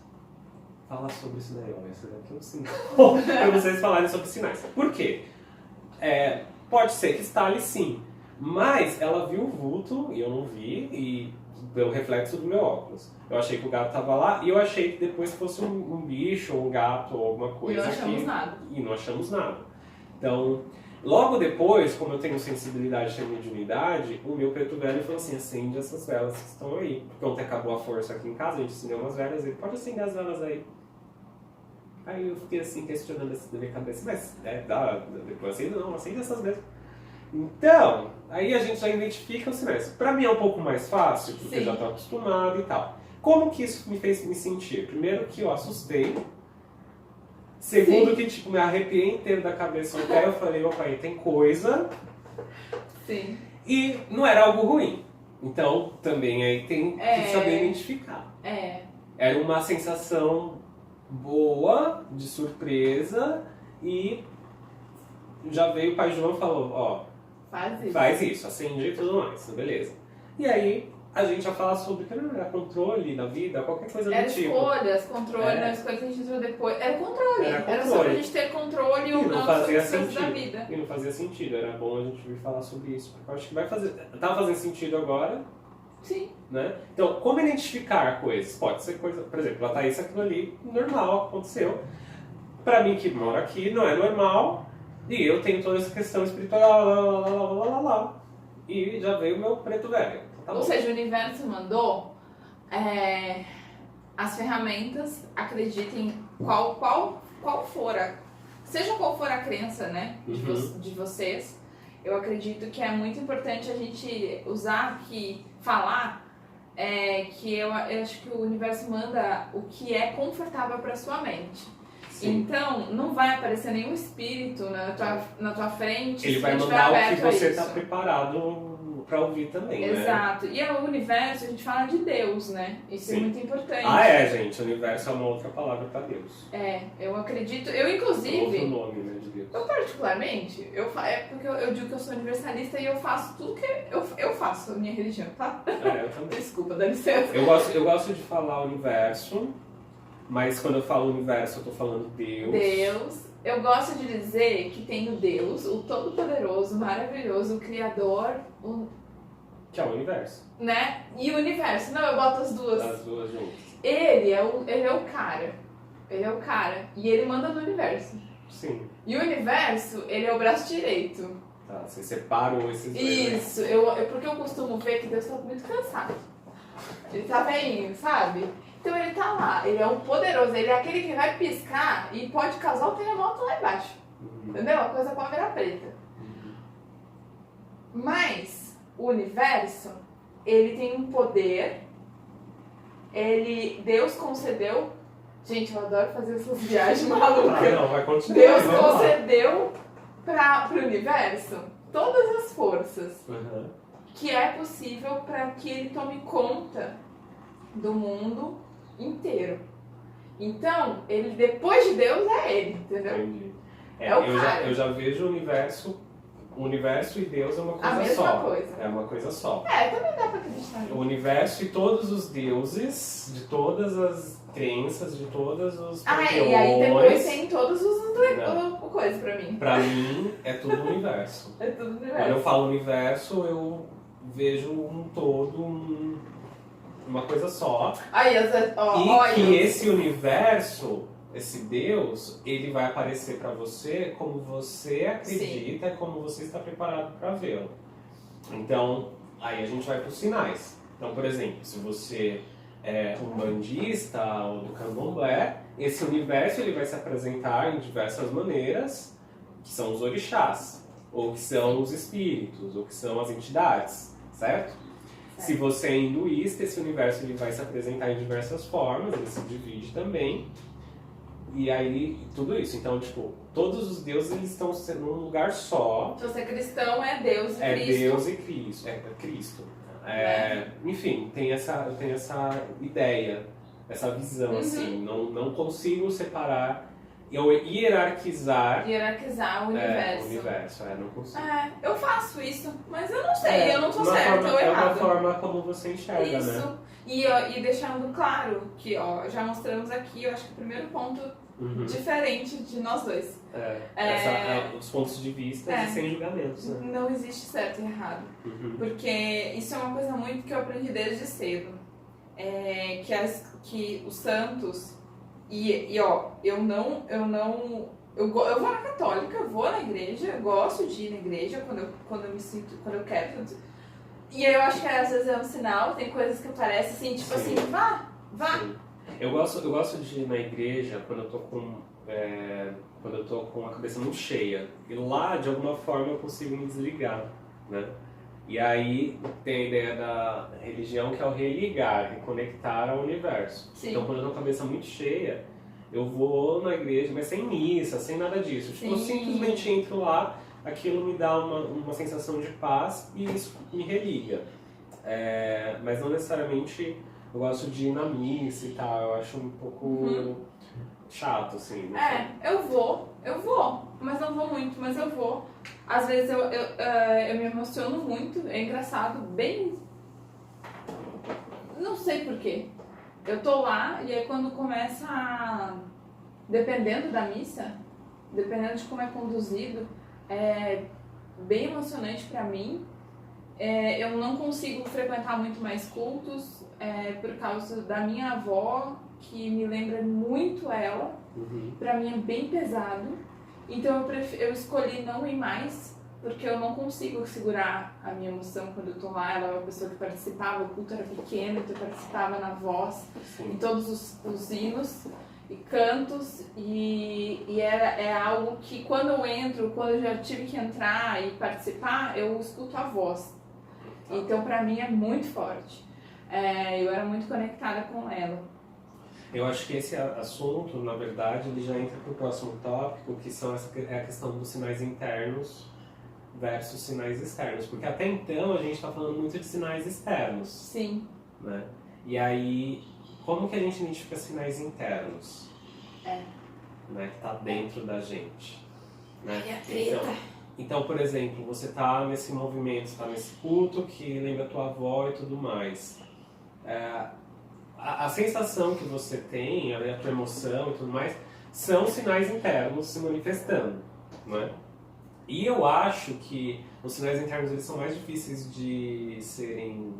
Fala sobre isso daí, ó. Esse daqui é um sinal. Pra vocês falarem sobre sinais. Por quê? Pode ser que estale sim, mas ela viu o vulto e eu não vi, e pelo reflexo do meu óculos. Eu achei que o gato estava lá e eu achei que depois fosse um bicho, ou um gato, ou alguma coisa. E não achamos nada. E não achamos nada. Então, logo depois, como eu tenho sensibilidade e mediunidade, o meu preto velho falou assim, acende essas velas que estão aí. Porque ontem acabou a força aqui em casa, a gente acendeu umas velas, ele pode acender as velas aí. Aí eu fiquei assim, questionando assim na minha cabeça, mas depois acende essas mesmo. Então, aí a gente já identifica os sinais. Pra mim é um pouco mais fácil, porque eu já tô acostumado e tal. Como que isso me fez me sentir? Primeiro que eu assustei. Segundo que tipo, me arrepiei inteiro da cabeça ao pé, eu falei, opa, aí tem coisa. Sim. E não era algo ruim. Então, também aí tem que saber identificar. Era uma sensação boa, de surpresa, e já veio o pai João e falou, ó, faz isso, acende e tudo mais, beleza. E aí a gente já fala sobre controle da vida, qualquer coisa do tipo. Escolhas, controle, as coisas que a gente viu depois. Era controle. Era só pra gente ter controle ou não sobre as coisas da vida. E não fazia sentido, era bom a gente vir falar sobre isso, porque eu acho que vai fazer. Tá fazendo sentido agora. Sim. Né? Então, como identificar coisas? Pode ser coisa, por exemplo, a Thaís, aquilo ali, normal, aconteceu. Pra mim que mora aqui, não é normal, e eu tenho toda essa questão espiritual, e já veio o meu preto velho. Tá Ou seja, o universo mandou as ferramentas, acreditem qual for seja qual for a crença, né, de vocês. Eu acredito que é muito importante a gente usar aqui, falar que eu acho que o universo manda o que é confortável para sua mente. Sim. Então, não vai aparecer nenhum espírito na tua frente. Ele se vai não tiver mandar o que aberto a você isso. está preparado para ouvir também, né? Exato. E o universo, a gente fala de Deus, né? Isso Sim. é muito importante. Gente. O universo é uma outra palavra para Deus. Eu acredito. Eu, inclusive. Outro nome, né, de Deus. Eu, particularmente, é porque eu digo que eu sou universalista e eu faço tudo que eu faço, a minha religião, tá? Eu também. Desculpa, dá licença. Eu gosto de falar universo, mas quando eu falo universo, eu tô falando Deus. Deus. Eu gosto de dizer que tem o Deus, o Todo-Poderoso, maravilhoso, o Criador, Que é o universo. né? E o universo. Não, eu boto as duas. As duas juntas. Ele é o cara. Ele é o cara. E ele manda no universo. Sim. E o universo, ele é o braço direito. Tá, você separou esses dois. Né? Isso. Porque eu costumo ver que Deus tá muito cansado. Ele tá velhinho, sabe? Então ele tá lá. Ele é o poderoso. Ele é aquele que vai piscar e pode causar o terremoto lá embaixo. Entendeu? A coisa pode virar preta. Mas o universo, ele tem um poder. Deus concedeu. Gente, eu adoro fazer essas viagens malucas. Não, vai continuar. Deus concedeu para o universo todas as forças que é possível para que ele tome conta do mundo inteiro. Então, ele depois de Deus é ele, entendeu? Entendi. É o cara. Eu já vejo o universo e Deus é uma coisa A mesma só. coisa. É uma coisa só. Também dá pra acreditar nisso. O universo e todos os deuses, de todas as crenças, de todos os panteões. E aí depois tem todos os coisas pra mim. Pra mim, é tudo universo. É tudo universo. Quando eu falo universo, eu vejo um todo, uma coisa só. Esse universo, esse Deus, ele vai aparecer pra você como você acredita, como você está preparado para vê-lo. Então, aí a gente vai para os sinais. Então, por exemplo, se você é umbandista ou do candomblé, esse universo ele vai se apresentar em diversas maneiras, que são os orixás, ou que são os espíritos, ou que são as entidades, certo? Se você é hinduísta, esse universo ele vai se apresentar em diversas formas, ele se divide também. E aí, tudo isso. Então, tipo, todos os deuses eles estão num lugar só. Se você é cristão, é Deus e Cristo. É Deus e Cristo. É Cristo. Enfim, tem essa ideia, essa visão, assim. Não consigo separar, hierarquizar o universo. O universo, não consigo. Eu faço isso, mas eu não sei, eu não tô certo ou É errado. uma forma como você enxerga, isso. né? E deixando claro que, já mostramos aqui, eu acho que o primeiro ponto diferente de nós dois. Os pontos de vista e sem julgamentos, né? Não existe certo e errado. Porque isso é uma coisa muito que eu aprendi desde cedo. Que os santos... Eu vou na católica, eu vou na igreja, eu gosto de ir na igreja quando eu quero. E eu acho que às vezes é um sinal, tem coisas que parecem assim, tipo assim, vá. Sim. Eu gosto de ir na igreja quando eu tô com a cabeça muito cheia. E lá, de alguma forma, eu consigo me desligar, né? E aí tem a ideia da religião que é o religar, reconectar ao universo. Sim. Então quando eu tô com a cabeça muito cheia, eu vou na igreja, mas sem missa, sem nada disso. Tipo, eu simplesmente entro lá, aquilo me dá uma sensação de paz e isso me religa. Mas não necessariamente eu gosto de ir na missa e tal, eu acho um pouco chato, assim. Eu vou, mas não vou muito, mas eu vou. Às vezes eu me emociono muito, é engraçado, bem... Não sei porquê. Eu tô lá e aí quando começa dependendo da missa, dependendo de como é conduzido, é bem emocionante pra mim. Eu não consigo frequentar muito mais cultos por causa da minha avó, que me lembra muito ela. Pra mim é bem pesado. Então eu escolhi não ir mais, porque eu não consigo segurar a minha emoção quando eu tô lá. Ela é uma pessoa que participava, o culto era pequeno, então eu participava na voz, em todos os hinos e cantos. E é algo que quando eu já tive que entrar e participar, eu escuto a voz. Então pra mim é muito forte. eu era muito conectada com ela. Eu acho que esse assunto, na verdade, ele já entra para o próximo tópico, que são a questão dos sinais internos versus sinais externos. Porque até então a gente está falando muito de sinais externos. Sim. Né? E aí, como que a gente identifica sinais internos? Né? Que está dentro da gente. Né? Ai, a treta. Então, por exemplo, você está nesse movimento, está nesse culto que lembra a tua avó e tudo mais. A sensação que você tem, a tua emoção e tudo mais, são sinais internos se manifestando, né? E eu acho que os sinais internos eles são mais difíceis de serem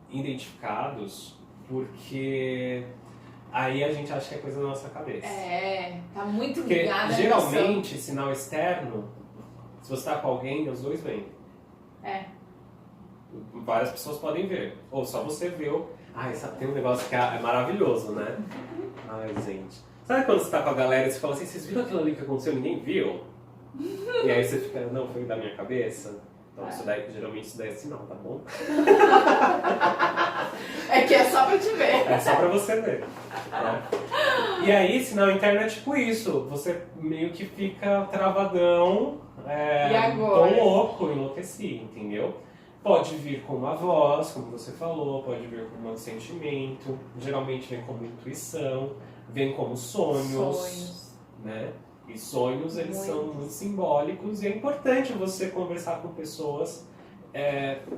identificados porque aí a gente acha que é coisa da nossa cabeça. Tá muito porque ligado. Geralmente, sinal externo, se você está com alguém, os dois veem. Várias pessoas podem ver. Ou só você viu. Tem um negócio que é maravilhoso, né? Ai, gente. Sabe quando você tá com a galera e você fala assim, vocês viram aquilo ali que aconteceu e ninguém viu? E aí você fica, não, foi da minha cabeça? Então geralmente isso daí é sinal, tá bom? É que é só pra te ver. É só pra você ver. Né? E aí, sinal interno é tipo isso. Você meio que fica travadão. E agora? Tô louco, enlouqueci, entendeu? Pode vir com uma voz, como você falou, pode vir com um sentimento, geralmente vem como intuição, vem como sonhos. Né? E sonhos, eles são muito simbólicos e é importante você conversar com pessoas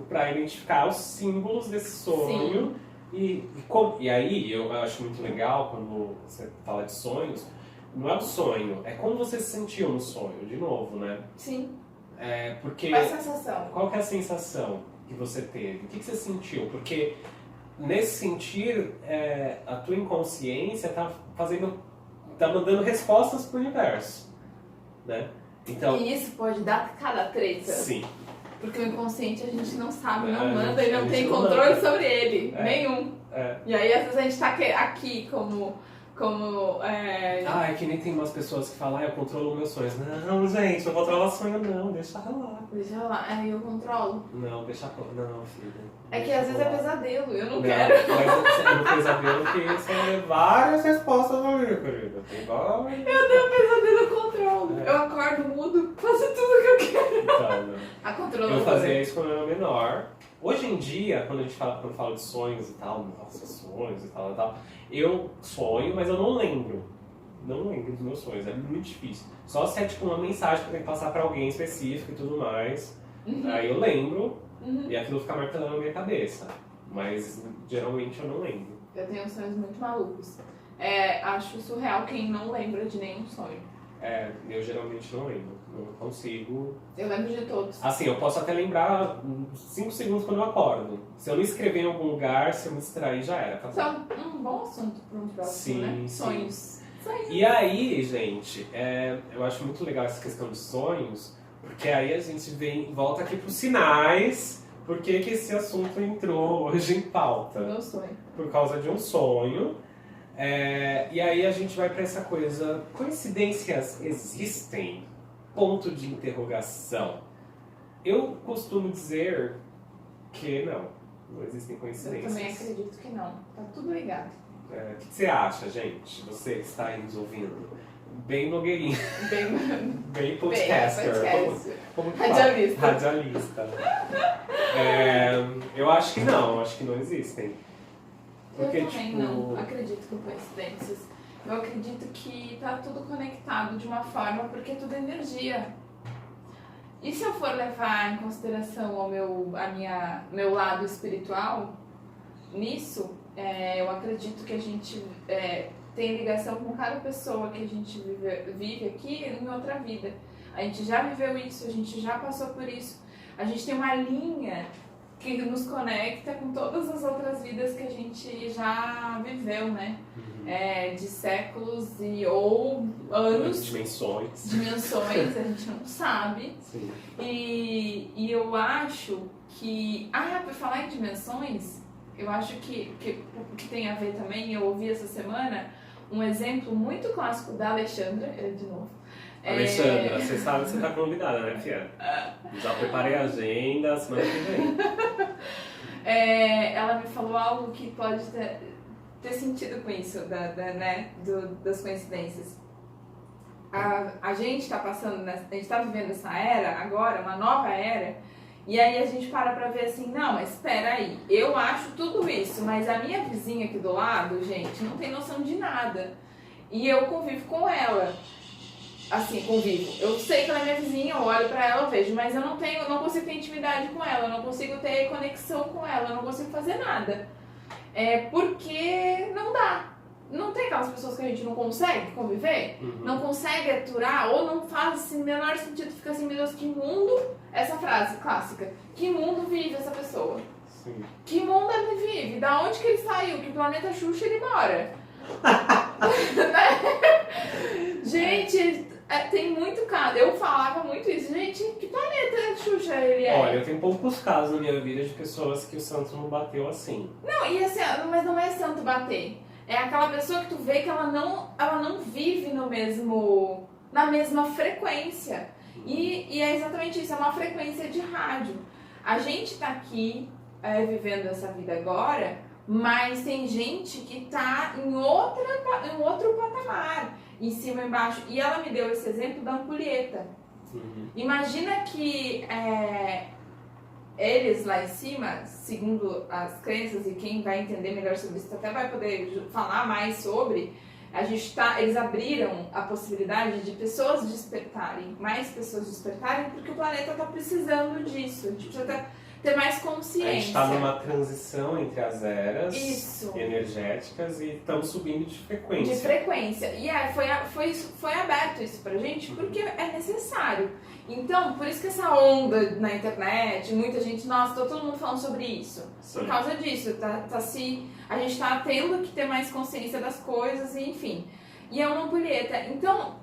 para identificar os símbolos desse sonho. E aí, eu acho muito legal quando você fala de sonhos, não é o sonho, é como você se sentiu no sonho, de novo, né? Sim. Porque qual é a sensação? Qual que é a sensação que você teve? O que você sentiu? Porque nesse sentir, a tua inconsciência tá mandando respostas pro universo, né? Então, e isso pode dar cada treta. Sim. Porque o inconsciente a gente não sabe, não manda e não tem controle sobre ele, nenhum. E aí às vezes a gente tá aqui como é que nem tem umas pessoas que falam, eu controlo meus sonhos. Não, gente, não controla sonho não, deixa lá. Deixa lá, eu controlo. Não, deixa não, filha. É que às vezes é pesadelo, eu não quero. Mas é um pesadelo que você várias respostas ali, querida. Tem várias. Eu tenho pesadelo, eu controlo. Eu acordo, mudo, faço tudo que eu quero. Então, não. A controle. Eu fazia isso quando eu era menor. Hoje em dia, quando eu falo de sonhos e tal, nossa, sonhos e tal, eu sonho, mas eu não lembro. Não lembro dos meus sonhos, é muito difícil. Só se é tipo uma mensagem que eu tenho que passar pra alguém específico e tudo mais. Aí eu lembro e aquilo fica marcando na minha cabeça. Mas geralmente eu não lembro. Eu tenho sonhos muito malucos. Acho surreal quem não lembra de nenhum sonho. Eu geralmente não lembro. Não consigo. Eu lembro de todos. Assim, eu posso até lembrar 5 segundos quando eu acordo. Se eu não escrever em algum lugar, se eu me distrair, já era. São um bom assunto para um próximo, né? Sonhos. Sonhos. E aí, gente, eu acho muito legal essa questão de sonhos, porque aí a gente volta aqui pros sinais. Por que esse assunto entrou hoje em pauta? Meu sonho. Por causa de um sonho. E aí a gente vai para essa coisa, coincidências existem? Ponto de interrogação. Eu costumo dizer que não existem coincidências. Eu também acredito que não, tá tudo ligado. O que você acha, gente? Você que está aí nos ouvindo. Bem blogueirinho. Bem podcaster. Como Radialista. Radialista. Eu acho que não existem. Porque, eu também não acredito em coincidências. Eu acredito que tá tudo conectado de uma forma, porque tudo é energia. E se eu for levar em consideração meu lado espiritual, nisso, eu acredito que a gente tem ligação com cada pessoa que a gente vive aqui em outra vida. A gente já viveu isso, a gente já passou por isso. A gente tem uma linha que nos conecta com todas as outras vidas que a gente já viveu, né? De séculos ou anos. Dimensões, a gente não sabe. Sim. E eu acho que... por falar em dimensões, eu acho que tem a ver também, eu ouvi essa semana um exemplo muito clássico da Alexandra, de novo. Alexandra, você sabe que você está convidada, né, Fia? Já preparei a agenda, semana que vem. ela me falou algo que pode ter sentido com isso, né, das coincidências. A gente tá passando, a gente tá vivendo essa era agora, uma nova era, e aí a gente para pra ver assim, não, mas espera aí, eu acho tudo isso, mas a minha vizinha aqui do lado, gente, não tem noção de nada. E eu convivo com ela. Assim, convivo. Eu sei que ela é minha vizinha, eu olho pra ela, eu vejo, mas eu não consigo ter intimidade com ela, eu não consigo ter conexão com ela, eu não consigo fazer nada. Porque não dá. Não tem aquelas pessoas que a gente não consegue conviver, não consegue aturar, ou não faz assim, o menor sentido, fica assim, meu Deus, que mundo, essa frase clássica, que mundo vive essa pessoa? Sim. Que mundo ele vive? Da onde que ele saiu? Que planeta Xuxa ele mora? Gente, tem muito caso. Eu falava muito isso. Gente, que planeta Xuxa ele é? Olha, eu tenho poucos casos na minha vida de pessoas que o santo não bateu assim. Não, e assim, mas não é santo bater. É aquela pessoa que tu vê que ela não vive na mesma frequência. E é exatamente isso, é uma frequência de rádio. A gente tá aqui vivendo essa vida agora, mas tem gente que tá em outro patamar, em cima e embaixo. E ela me deu esse exemplo da ampulheta. Imagina que eles lá em cima, segundo as crenças, e quem vai entender melhor sobre isso até vai poder falar mais sobre, eles abriram a possibilidade de pessoas despertarem, mais pessoas despertarem, porque o planeta está precisando disso, a gente precisa ter mais consciência. A gente está numa transição entre as eras Isso. energéticas e estamos subindo de frequência. De frequência. E foi aberto isso pra gente porque é necessário. Então, por isso que essa onda na internet, muita gente, nossa, tá todo mundo falando sobre isso. Sim. Por causa disso, a gente tá tendo que ter mais consciência das coisas, e enfim. E é uma ampulheta. Então,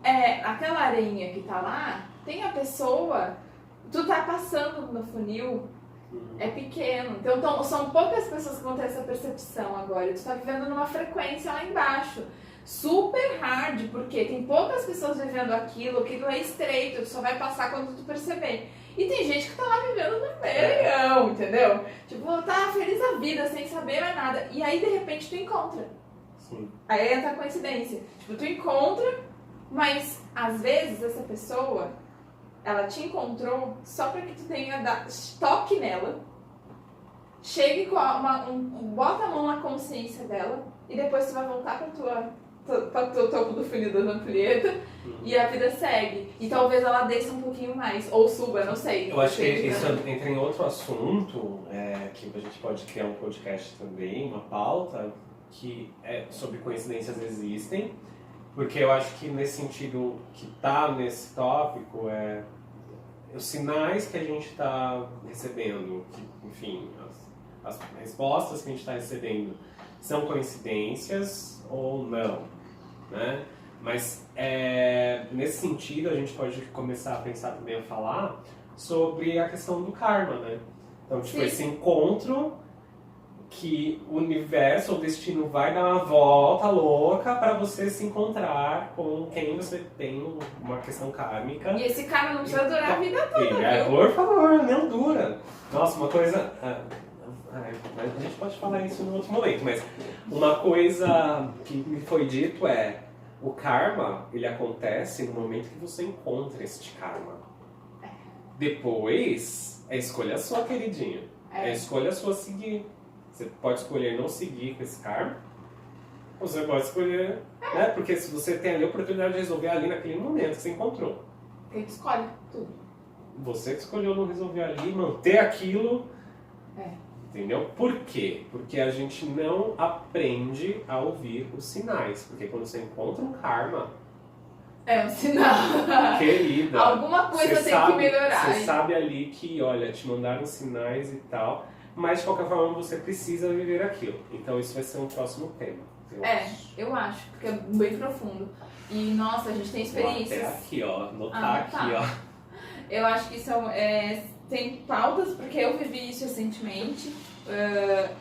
aquela areinha que tá lá, tem a pessoa, tu tá passando no funil, é pequeno. Então são poucas pessoas que vão ter essa percepção agora. Tu tá vivendo numa frequência lá embaixo. Super hard, porque tem poucas pessoas vivendo aquilo é estreito, tu só vai passar quando tu perceber. E tem gente que tá lá vivendo no meião, entendeu? Tipo, tá feliz da vida, sem saber mais nada. E aí, de repente, tu encontra. Sim. Aí entra a coincidência. Tipo, tu encontra, mas às vezes essa pessoa, ela te encontrou só pra que tu tenha toque nela, chegue com bota a mão na consciência dela e depois tu vai voltar para o topo do funil da ampulheta e a vida segue. E talvez ela desça um pouquinho mais, ou suba, não sei. Eu acho que isso entra em outro assunto, que a gente pode criar um podcast também, uma pauta, que é sobre coincidências existem. Porque eu acho que nesse sentido que tá nesse tópico os sinais que a gente está recebendo, enfim, as respostas que a gente está recebendo são coincidências ou não, né? Mas nesse sentido a gente pode começar a pensar também, a falar sobre a questão do karma, né? Então, tipo, esse encontro que o universo, o destino vai dar uma volta louca para você se encontrar com quem você tem uma questão kármica. E esse karma não precisa durar a vida toda, viu? Por favor, não dura. Nossa, uma coisa... a gente pode falar isso em outro momento, mas uma coisa que me foi dito o karma, ele acontece no momento que você encontra este karma. Depois, é escolha sua, queridinha. É escolha sua seguir. Você pode escolher não seguir com esse karma, ou você pode escolher, né? Porque se você tem ali a oportunidade de resolver ali naquele momento que você encontrou. Quem escolhe tudo. Você que escolheu não resolver ali, manter aquilo. Entendeu? Por quê? Porque a gente não aprende a ouvir os sinais. Porque quando você encontra um karma... É um sinal. Querida. Alguma coisa tem que melhorar. Você sabe ali que, olha, te mandaram sinais e tal... Mas, de qualquer forma, você precisa viver aquilo. Então, isso vai ser um próximo tema. Eu acho, porque é bem profundo. E, nossa, a gente tem experiências... Até aqui, ó. Notar aqui, ó. Eu acho que isso tem pautas, porque eu vivi isso recentemente.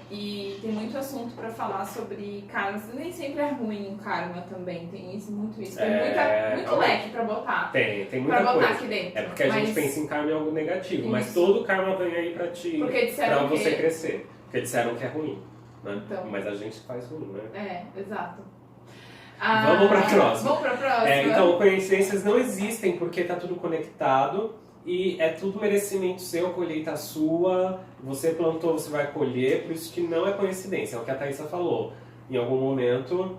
E tem muito assunto pra falar sobre karma. Nem sempre é ruim o karma também. Tem muito isso. Tem muito leque pra botar. Tem muita pra botar coisa. Aqui dentro. É porque a gente pensa em karma em algo negativo. Isso. Mas todo karma vem aí pra ti, pra você crescer. Porque disseram que é ruim, né? Então. Mas a gente faz ruim, né? Exato. Vamos pra próxima. Vamos pra próxima. Então, coincidências não existem porque tá tudo conectado e é tudo merecimento seu, colheita sua, você plantou, você vai colher, por isso que não é coincidência, é o que a Thaisa falou. Em algum momento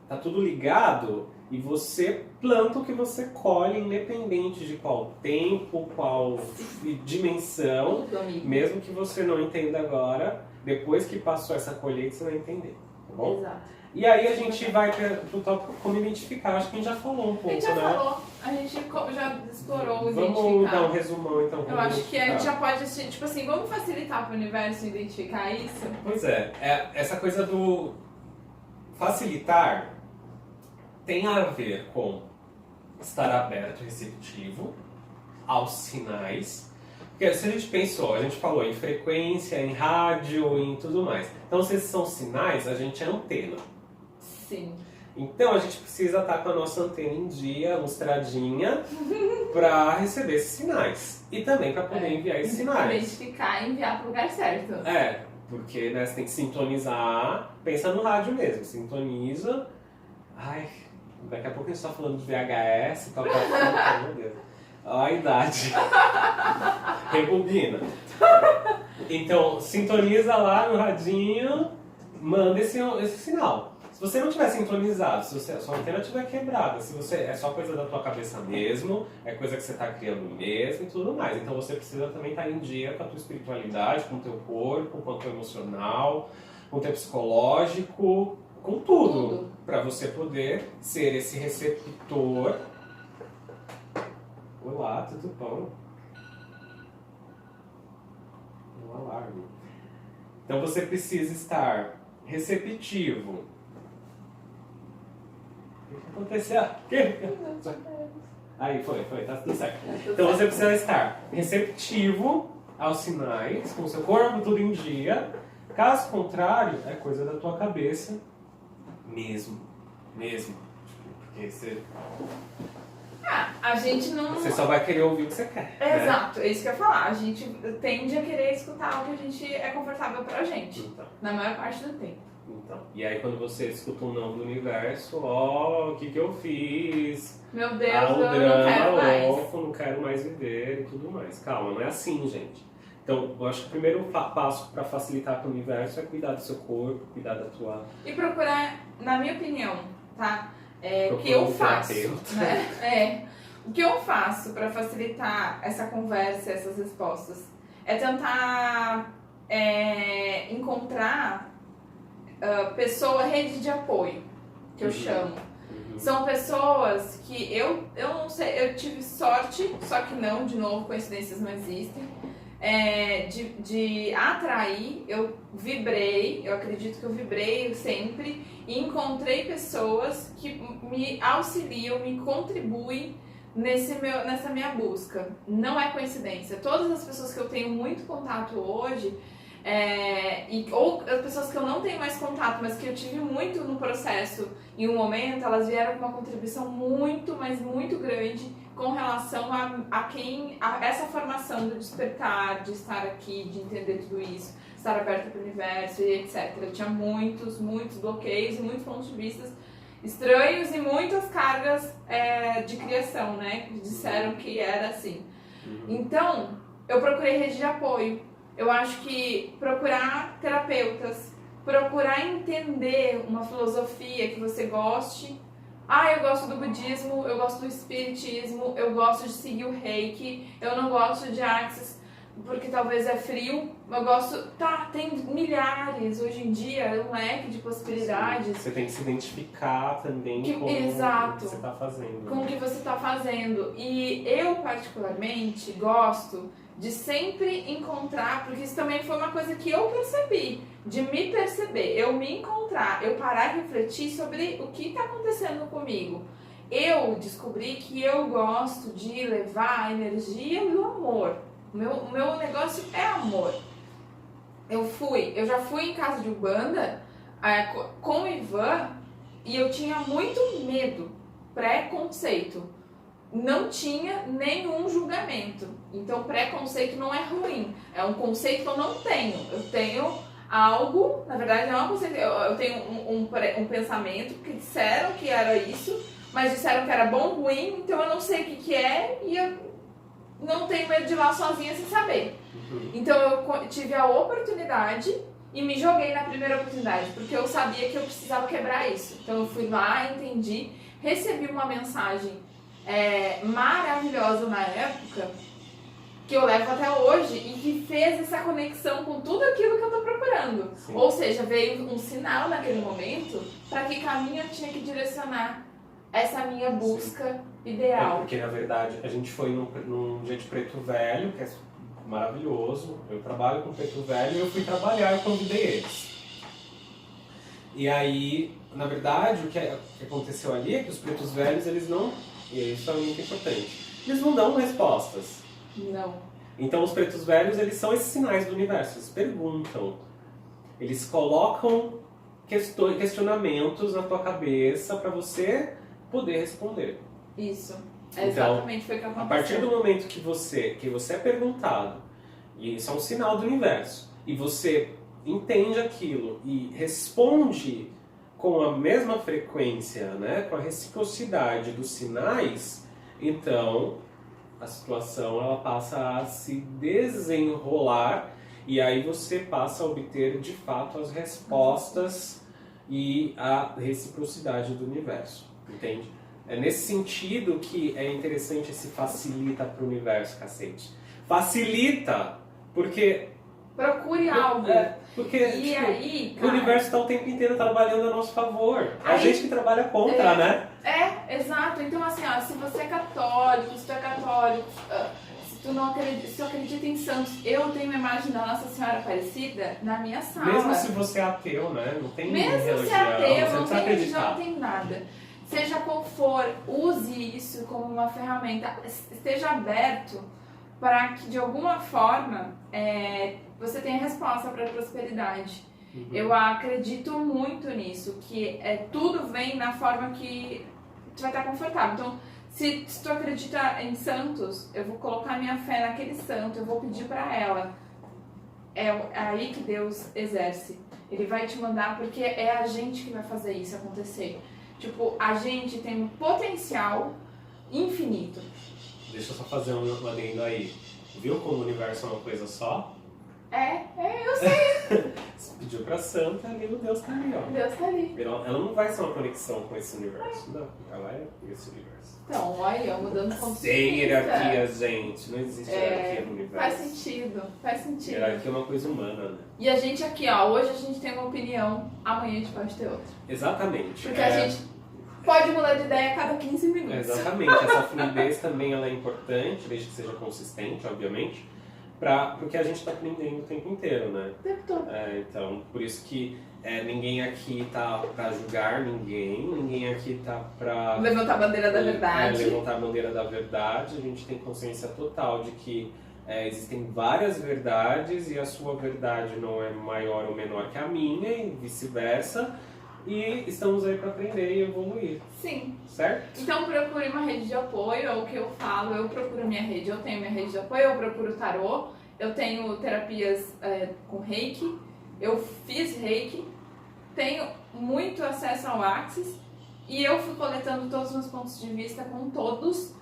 tá tudo ligado e você planta o que você colhe, independente de qual tempo, qual dimensão, Tudo, amigo. mesmo que você não entenda agora, depois que passou essa colheita você vai entender, tá bom? Exato. E aí a gente vai pro tópico como identificar, acho que a gente já falou um pouco, A gente já né? falou, a gente já explorou o Vamos identificar. dar um resumão então. Eu acho que a gente já pode, tipo assim, vamos facilitar para o universo identificar isso? Pois essa coisa do facilitar tem a ver com estar aberto e receptivo aos sinais. Porque se a gente pensou, a gente falou em frequência, em rádio, em tudo mais. Então se esses são sinais, a gente é antena. Sim. Então a gente precisa estar com a nossa antena em dia, lustradinha, para receber esses sinais. E também para poder enviar esses sinais. Identificar e enviar para o lugar certo. Porque né, você tem que sintonizar, pensa no rádio mesmo, sintoniza. Ai, daqui a pouco a gente está falando de VHS, toca meu Deus. Olha a idade. Rebobina. Então, sintoniza lá no radinho, manda esse sinal. Se você não tiver sintonizado, se a sua antena estiver quebrada, se você é só coisa da tua cabeça mesmo, é coisa que você está criando mesmo e tudo mais. Então você precisa também estar em dia com a tua espiritualidade, com o teu corpo, com o teu emocional, com o teu psicológico, com tudo. Para você poder ser esse receptor. Olá, tudo bom? Um alarme. Então você precisa estar receptivo. O que aconteceu? Aí foi, tá tudo certo. Então você precisa estar receptivo aos sinais, com o seu corpo tudo em dia. Caso contrário, é coisa da tua cabeça mesmo. Porque a gente não... Você só vai querer ouvir o que você quer. Exato, é isso que eu ia falar. A gente tende a querer escutar o que a gente é confortável pra gente. Então. Na maior parte do tempo. Então, e aí quando você escuta um não do universo, o que eu fiz? Meu Deus, o eu drama, não quero mais. louco, não quero mais viver e tudo mais. Calma, não é assim, gente. Então, eu acho que o primeiro passo para facilitar para o universo é cuidar do seu corpo, cuidar da tua... E procurar, na minha opinião, tá? O que Procurar eu um faço, terapeuta. né? O que eu faço para facilitar essa conversa, essas respostas, é tentar encontrar rede de apoio, que eu chamo. São pessoas que eu não sei, eu tive sorte, só que não, de novo, coincidências não existem, de atrair, eu acredito que eu vibrei sempre e encontrei pessoas que me auxiliam, me contribuem nessa minha busca. Não é coincidência. Todas as pessoas que eu tenho muito contato hoje, ou as pessoas que eu não tenho mais contato, mas que eu tive muito no processo em um momento, elas vieram com uma contribuição muito, mas muito grande com relação a essa formação do despertar, de estar aqui, de entender tudo isso, estar aberto para o universo e etc. Eu tinha muitos bloqueios e muitos pontos de vista estranhos e muitas cargas de criação, né? Que disseram que era assim. Então, eu procurei rede de apoio. Eu acho que procurar terapeutas, procurar entender uma filosofia que você goste. Eu gosto do budismo, eu gosto do espiritismo, eu gosto de seguir o reiki, eu não gosto de Axis porque talvez é frio, eu gosto... tem milhares hoje em dia, um leque de possibilidades. Você tem que se identificar também com o que você está fazendo. Com o que você está fazendo. E eu, particularmente, gosto de sempre encontrar, porque isso também foi uma coisa que eu percebi, de me perceber, eu me encontrar, eu parar e refletir sobre o que está acontecendo comigo. Eu descobri que eu gosto de levar a energia do amor. O meu negócio é amor. Eu já fui em casa de Umbanda com o Ivan e eu tinha muito medo, preconceito. não tinha nenhum julgamento. Então, preconceito não é ruim. É um conceito que eu não tenho. Eu tenho algo, na verdade não é um conceito, eu tenho um pensamento, porque disseram que era isso, mas disseram que era bom ou ruim, então eu não sei o que é e eu não tenho medo de ir lá sozinha sem saber. Então eu tive a oportunidade e me joguei na primeira oportunidade, porque eu sabia que eu precisava quebrar isso. Então eu fui lá, entendi, recebi uma mensagem maravilhosa na época, que eu levo até hoje e que fez essa conexão com tudo aquilo que eu tô procurando. Sim. Ou seja, veio um sinal naquele momento para que caminho eu tinha que direcionar essa minha busca ideal. Porque na verdade a gente foi num dia de preto velho, que é maravilhoso. Eu trabalho com preto velho e eu fui trabalhar, eu convidei eles. E aí, na verdade, o que aconteceu ali é que os pretos velhos, eles não, e isso é muito importante, eles não dão respostas. Não. Então os pretos velhos, eles são esses sinais do universo, eles perguntam, eles colocam questionamentos na tua cabeça para você poder responder. Isso. Então, Exatamente foi o que aconteceu. A partir do momento que você é perguntado, e isso é um sinal do universo, e você entende aquilo e responde com a mesma frequência, né, com a reciprocidade dos sinais, então a situação ela passa a se desenrolar e aí você passa a obter de fato as respostas e a reciprocidade do universo, entende? É nesse sentido que é interessante esse facilita para o universo, cacete. Facilita, porque... Procure algo. Porque e aí, cara, o universo está o tempo inteiro trabalhando a nosso favor. É a aí, gente que trabalha contra, né? Exato. Então, assim, ó, se você é católico, se tu é católico, se tu não acredita, se tu acredita em santos, eu tenho uma imagem da Nossa Senhora Aparecida na minha sala. Mesmo se você é ateu, né? Não tem Mesmo religião, se é ateu, você não tem religião, acreditar. não tem nada. Seja qual for, use isso como uma ferramenta. Esteja aberto para que, de alguma forma, você tenha resposta para a prosperidade. Uhum. Eu acredito muito nisso, que tudo vem na forma que tu vai estar confortável. Então, se tu acredita em santos, eu vou colocar minha fé naquele santo, eu vou pedir para ela. É aí que Deus exerce. Ele vai te mandar, porque é a gente que vai fazer isso acontecer. Tipo, a gente tem um potencial infinito. Deixa eu só fazer um adendo aí. Viu como o universo é uma coisa só? Eu sei. Você pediu pra santa, ali o Deus tá ali, ó. Deus tá ali. Ela não vai ser uma conexão com esse universo, não. Ela é esse universo. Então, olha, eu mudando ponto de Sem vista. hierarquia, gente. Não existe hierarquia no universo. Faz sentido. Hierarquia é uma coisa humana, né? E a gente aqui, ó, hoje a gente tem uma opinião, amanhã a gente pode ter outra. Exatamente. Porque a gente pode mudar de ideia a cada 15 minutos. Exatamente. Essa fluidez também ela é importante, desde que seja consistente, obviamente, porque a gente está aprendendo o tempo inteiro, né? O tempo todo. Então, por isso que ninguém aqui tá pra julgar ninguém aqui tá pra... Levantar a bandeira da verdade. Levantar a bandeira da verdade. A gente tem consciência total de que existem várias verdades e a sua verdade não é maior ou menor que a minha e vice-versa. E estamos aí para aprender e evoluir. Sim. Certo? Então procure uma rede de apoio, é o que eu falo, eu procuro minha rede, eu tenho minha rede de apoio, eu procuro tarô, eu tenho terapias com reiki, eu fiz reiki, tenho muito acesso ao Axis e eu fui coletando todos os meus pontos de vista com todos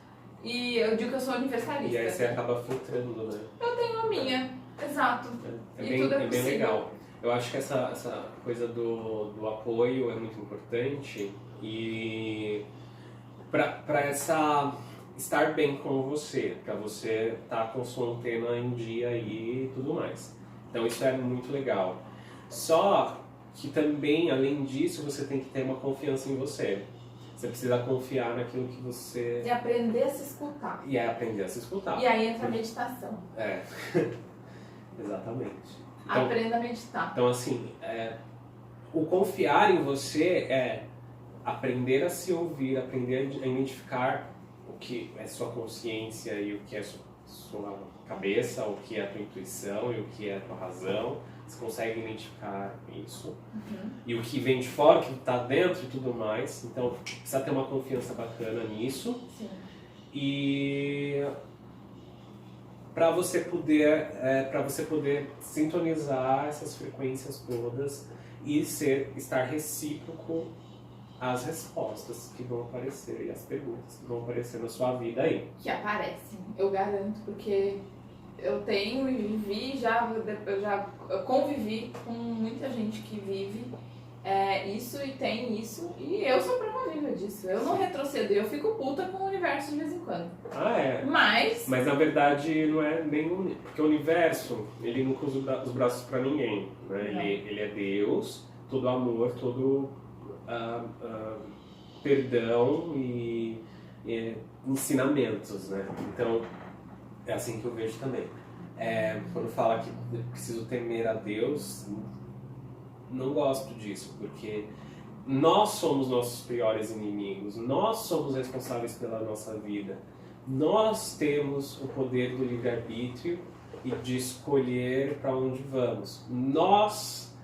e eu digo que eu sou universalista. E aí você acaba filtrando, né? Eu tenho a minha, exato. É E bem, tudo é bem possível. legal. Eu acho que essa coisa do apoio é muito importante e para estar bem com você, para você estar com sua antena em dia aí e tudo mais. Então isso é muito legal. Só que também, além disso, você tem que ter uma confiança em você. Você precisa confiar naquilo que você... E aprender a se escutar. E aprender a se escutar. E aí entra a meditação. Exatamente. Então, Aprenda a meditar. Então, assim, o confiar em você é aprender a se ouvir, aprender a identificar o que é sua consciência e o que é sua cabeça, o que é a tua intuição e o que é a tua razão. Você consegue identificar isso. E o que vem de fora, o que está dentro e tudo mais. Então, precisa ter uma confiança bacana nisso. Sim. E para você poder sintonizar essas frequências todas e estar recíproco às respostas que vão aparecer e as perguntas que vão aparecer na sua vida aí. Que aparecem, eu garanto, porque eu tenho e vivi, eu já convivi com muita gente que vive isso e tem isso, e eu sou prova viva disso. Eu não retrocedo, eu fico puta com o universo de vez em quando. Ah, é? Mas na verdade não é nenhum. Porque o universo, ele não cruza os braços pra ninguém. Né? Ele é Deus, todo amor, todo perdão e ensinamentos, né? Então, é assim que eu vejo também. Quando fala que eu preciso temer a Deus, não gosto disso, porque nós somos nossos piores inimigos, nós somos responsáveis pela nossa vida, nós temos o poder do livre-arbítrio e de escolher para onde vamos. Nós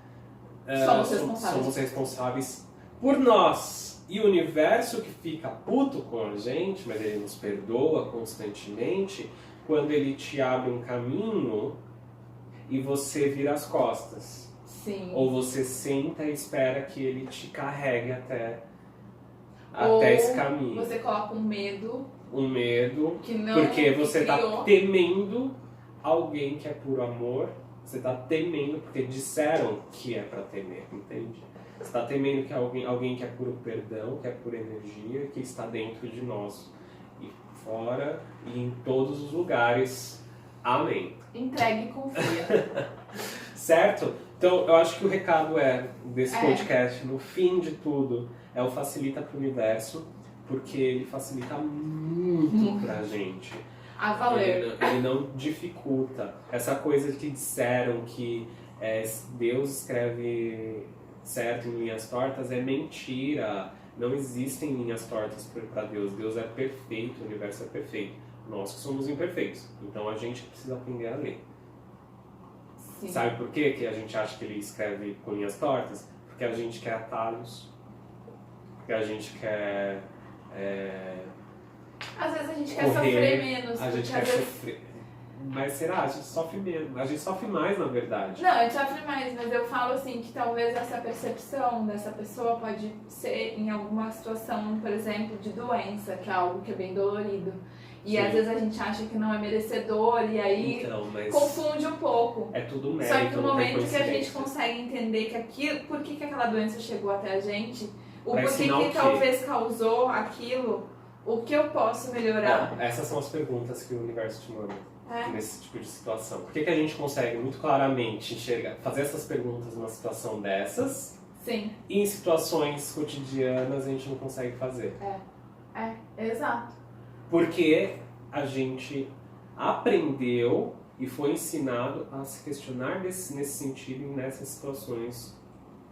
somos responsáveis por nós. E o universo que fica puto com a gente, mas ele nos perdoa constantemente, quando ele te abre um caminho e você vira as costas. Sim. Ou você senta e espera que ele te carregue até esse caminho. Você coloca um medo. Que não, porque você está temendo alguém que é puro amor. Você está temendo porque disseram que é para temer, entende? Você está temendo que alguém que é puro perdão, que é pura energia, que está dentro de nós. E fora e em todos os lugares. Amém. Entregue e confia. Certo? Então, eu acho que o recado desse podcast, no fim de tudo, o facilita para o universo, porque ele facilita muito pra gente. A valer. Ele não dificulta. Essa coisa que disseram que Deus escreve certo em linhas tortas é mentira. Não existem linhas tortas para Deus. Deus é perfeito, o universo é perfeito. Nós que somos imperfeitos. Então a gente precisa aprender a ler. Sim. Sabe por quê que a gente acha que ele escreve com linhas tortas? Porque a gente quer atalhos. Porque a gente quer... Às vezes a gente quer sofrer menos. A gente quer sofrer. Mas será? A gente sofre menos. A gente sofre mais, na verdade. Não, a gente sofre mais, mas eu falo assim que talvez essa percepção dessa pessoa pode ser em alguma situação, por exemplo, de doença, que é algo que é bem dolorido. E Sim. Às vezes a gente acha que não é merecedor e aí confunde um pouco. É tudo mérito. Só que no momento que a gente consegue entender que por que aquela doença chegou até a gente, o porquê que talvez causou aquilo, o que eu posso melhorar? Bom, essas são as perguntas que o universo te manda nesse tipo de situação. Por que a gente consegue muito claramente fazer essas perguntas numa situação dessas? Sim. E em situações cotidianas a gente não consegue fazer? Exato. Porque a gente aprendeu e foi ensinado a se questionar nesse sentido e nessas situações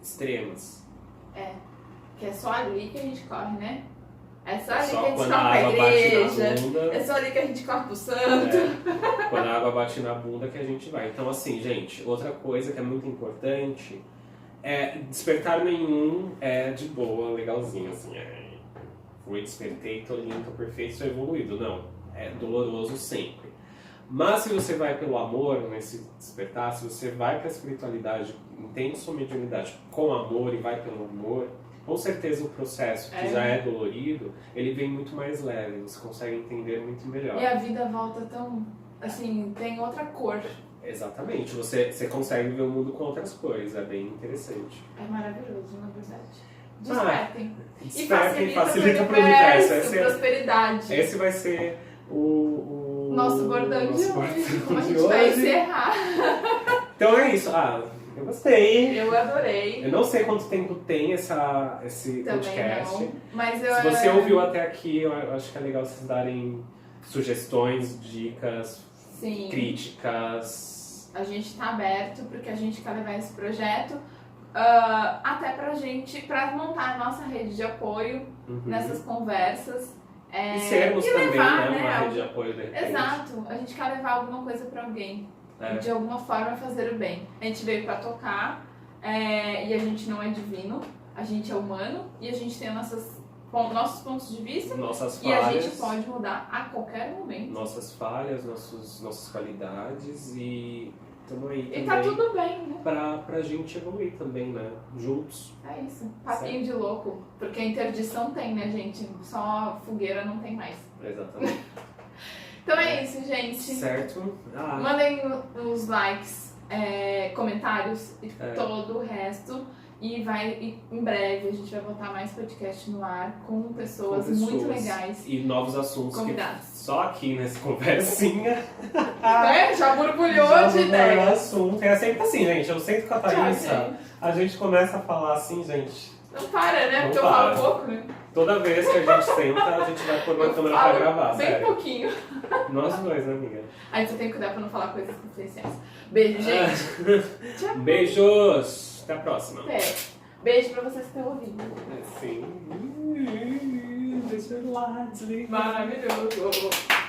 extremas. Que é só ali que a gente corre, né? É só ali só que a gente corre pra igreja. É só ali que a gente corre pro santo. Quando a água bate na bunda que a gente vai. Então assim, gente, outra coisa que é muito importante é despertar nenhum de boa, legalzinho, assim. Fui, despertei, tô lindo, tô perfeito, tô evoluído. Não, é doloroso sempre. Mas se você vai pelo amor nesse despertar, se você vai pra espiritualidade, entende sua mediunidade com amor e vai pelo amor, com certeza o processo que já é dolorido, ele vem muito mais leve, você consegue entender muito melhor. E a vida volta tão, assim, tem outra cor. Exatamente, você consegue ver o mundo com outras cores, é bem interessante. É maravilhoso, na verdade. Despertem. Despertem e facilita pro universo. Prosperidade. Esse vai ser o nosso bordão de hoje. Como a gente vai encerrar. Então é isso. Eu gostei. Eu adorei. Eu não sei quanto tempo tem esse podcast. Não, mas se você ouviu até aqui, eu acho que é legal vocês darem sugestões, dicas, críticas. A gente tá aberto porque a gente quer levar esse projeto até pra montar a nossa rede de apoio nessas conversas. E sermos também levar, uma rede de apoio de repente. Exato. A gente quer levar alguma coisa pra alguém. De alguma forma fazer o bem. A gente veio pra tocar e a gente não é divino, a gente é humano e a gente tem as nossas nossos pontos de vista Nossas e a falhas. gente pode mudar a qualquer momento. Nossas falhas, nossas qualidades e tamo aí também. E tá tudo bem, né? Pra gente evoluir também, né? Juntos. É isso. Papinho de louco. Porque interdição tem, né, gente? Só fogueira não tem mais. Exatamente. Então é isso, gente. Certo? Ah, Mandem os likes, comentários e É. todo o resto. E em breve a gente vai botar mais podcast no ar com pessoas muito legais. E novos assuntos. Convidados. Só aqui nessa conversinha. Já borbulhou já de vou ideia. no assunto. É sempre assim, gente. Eu sento com a Thaísa, gente. a gente começa a falar assim, gente. Não para, né? Não Porque eu para. falo pouco, né? Toda vez que a gente senta, a gente vai pôr uma Eu câmera pra falo gravar, bem sério. pouquinho. Nós dois, né, amiga? Aí você tem que cuidar pra não falar coisas confidenciais. Beijo, gente. Tchau. Beijos! Até a próxima. Beijo pra vocês que estão ouvindo. Sim. Deixa eu lá, desliga. Maravilhoso.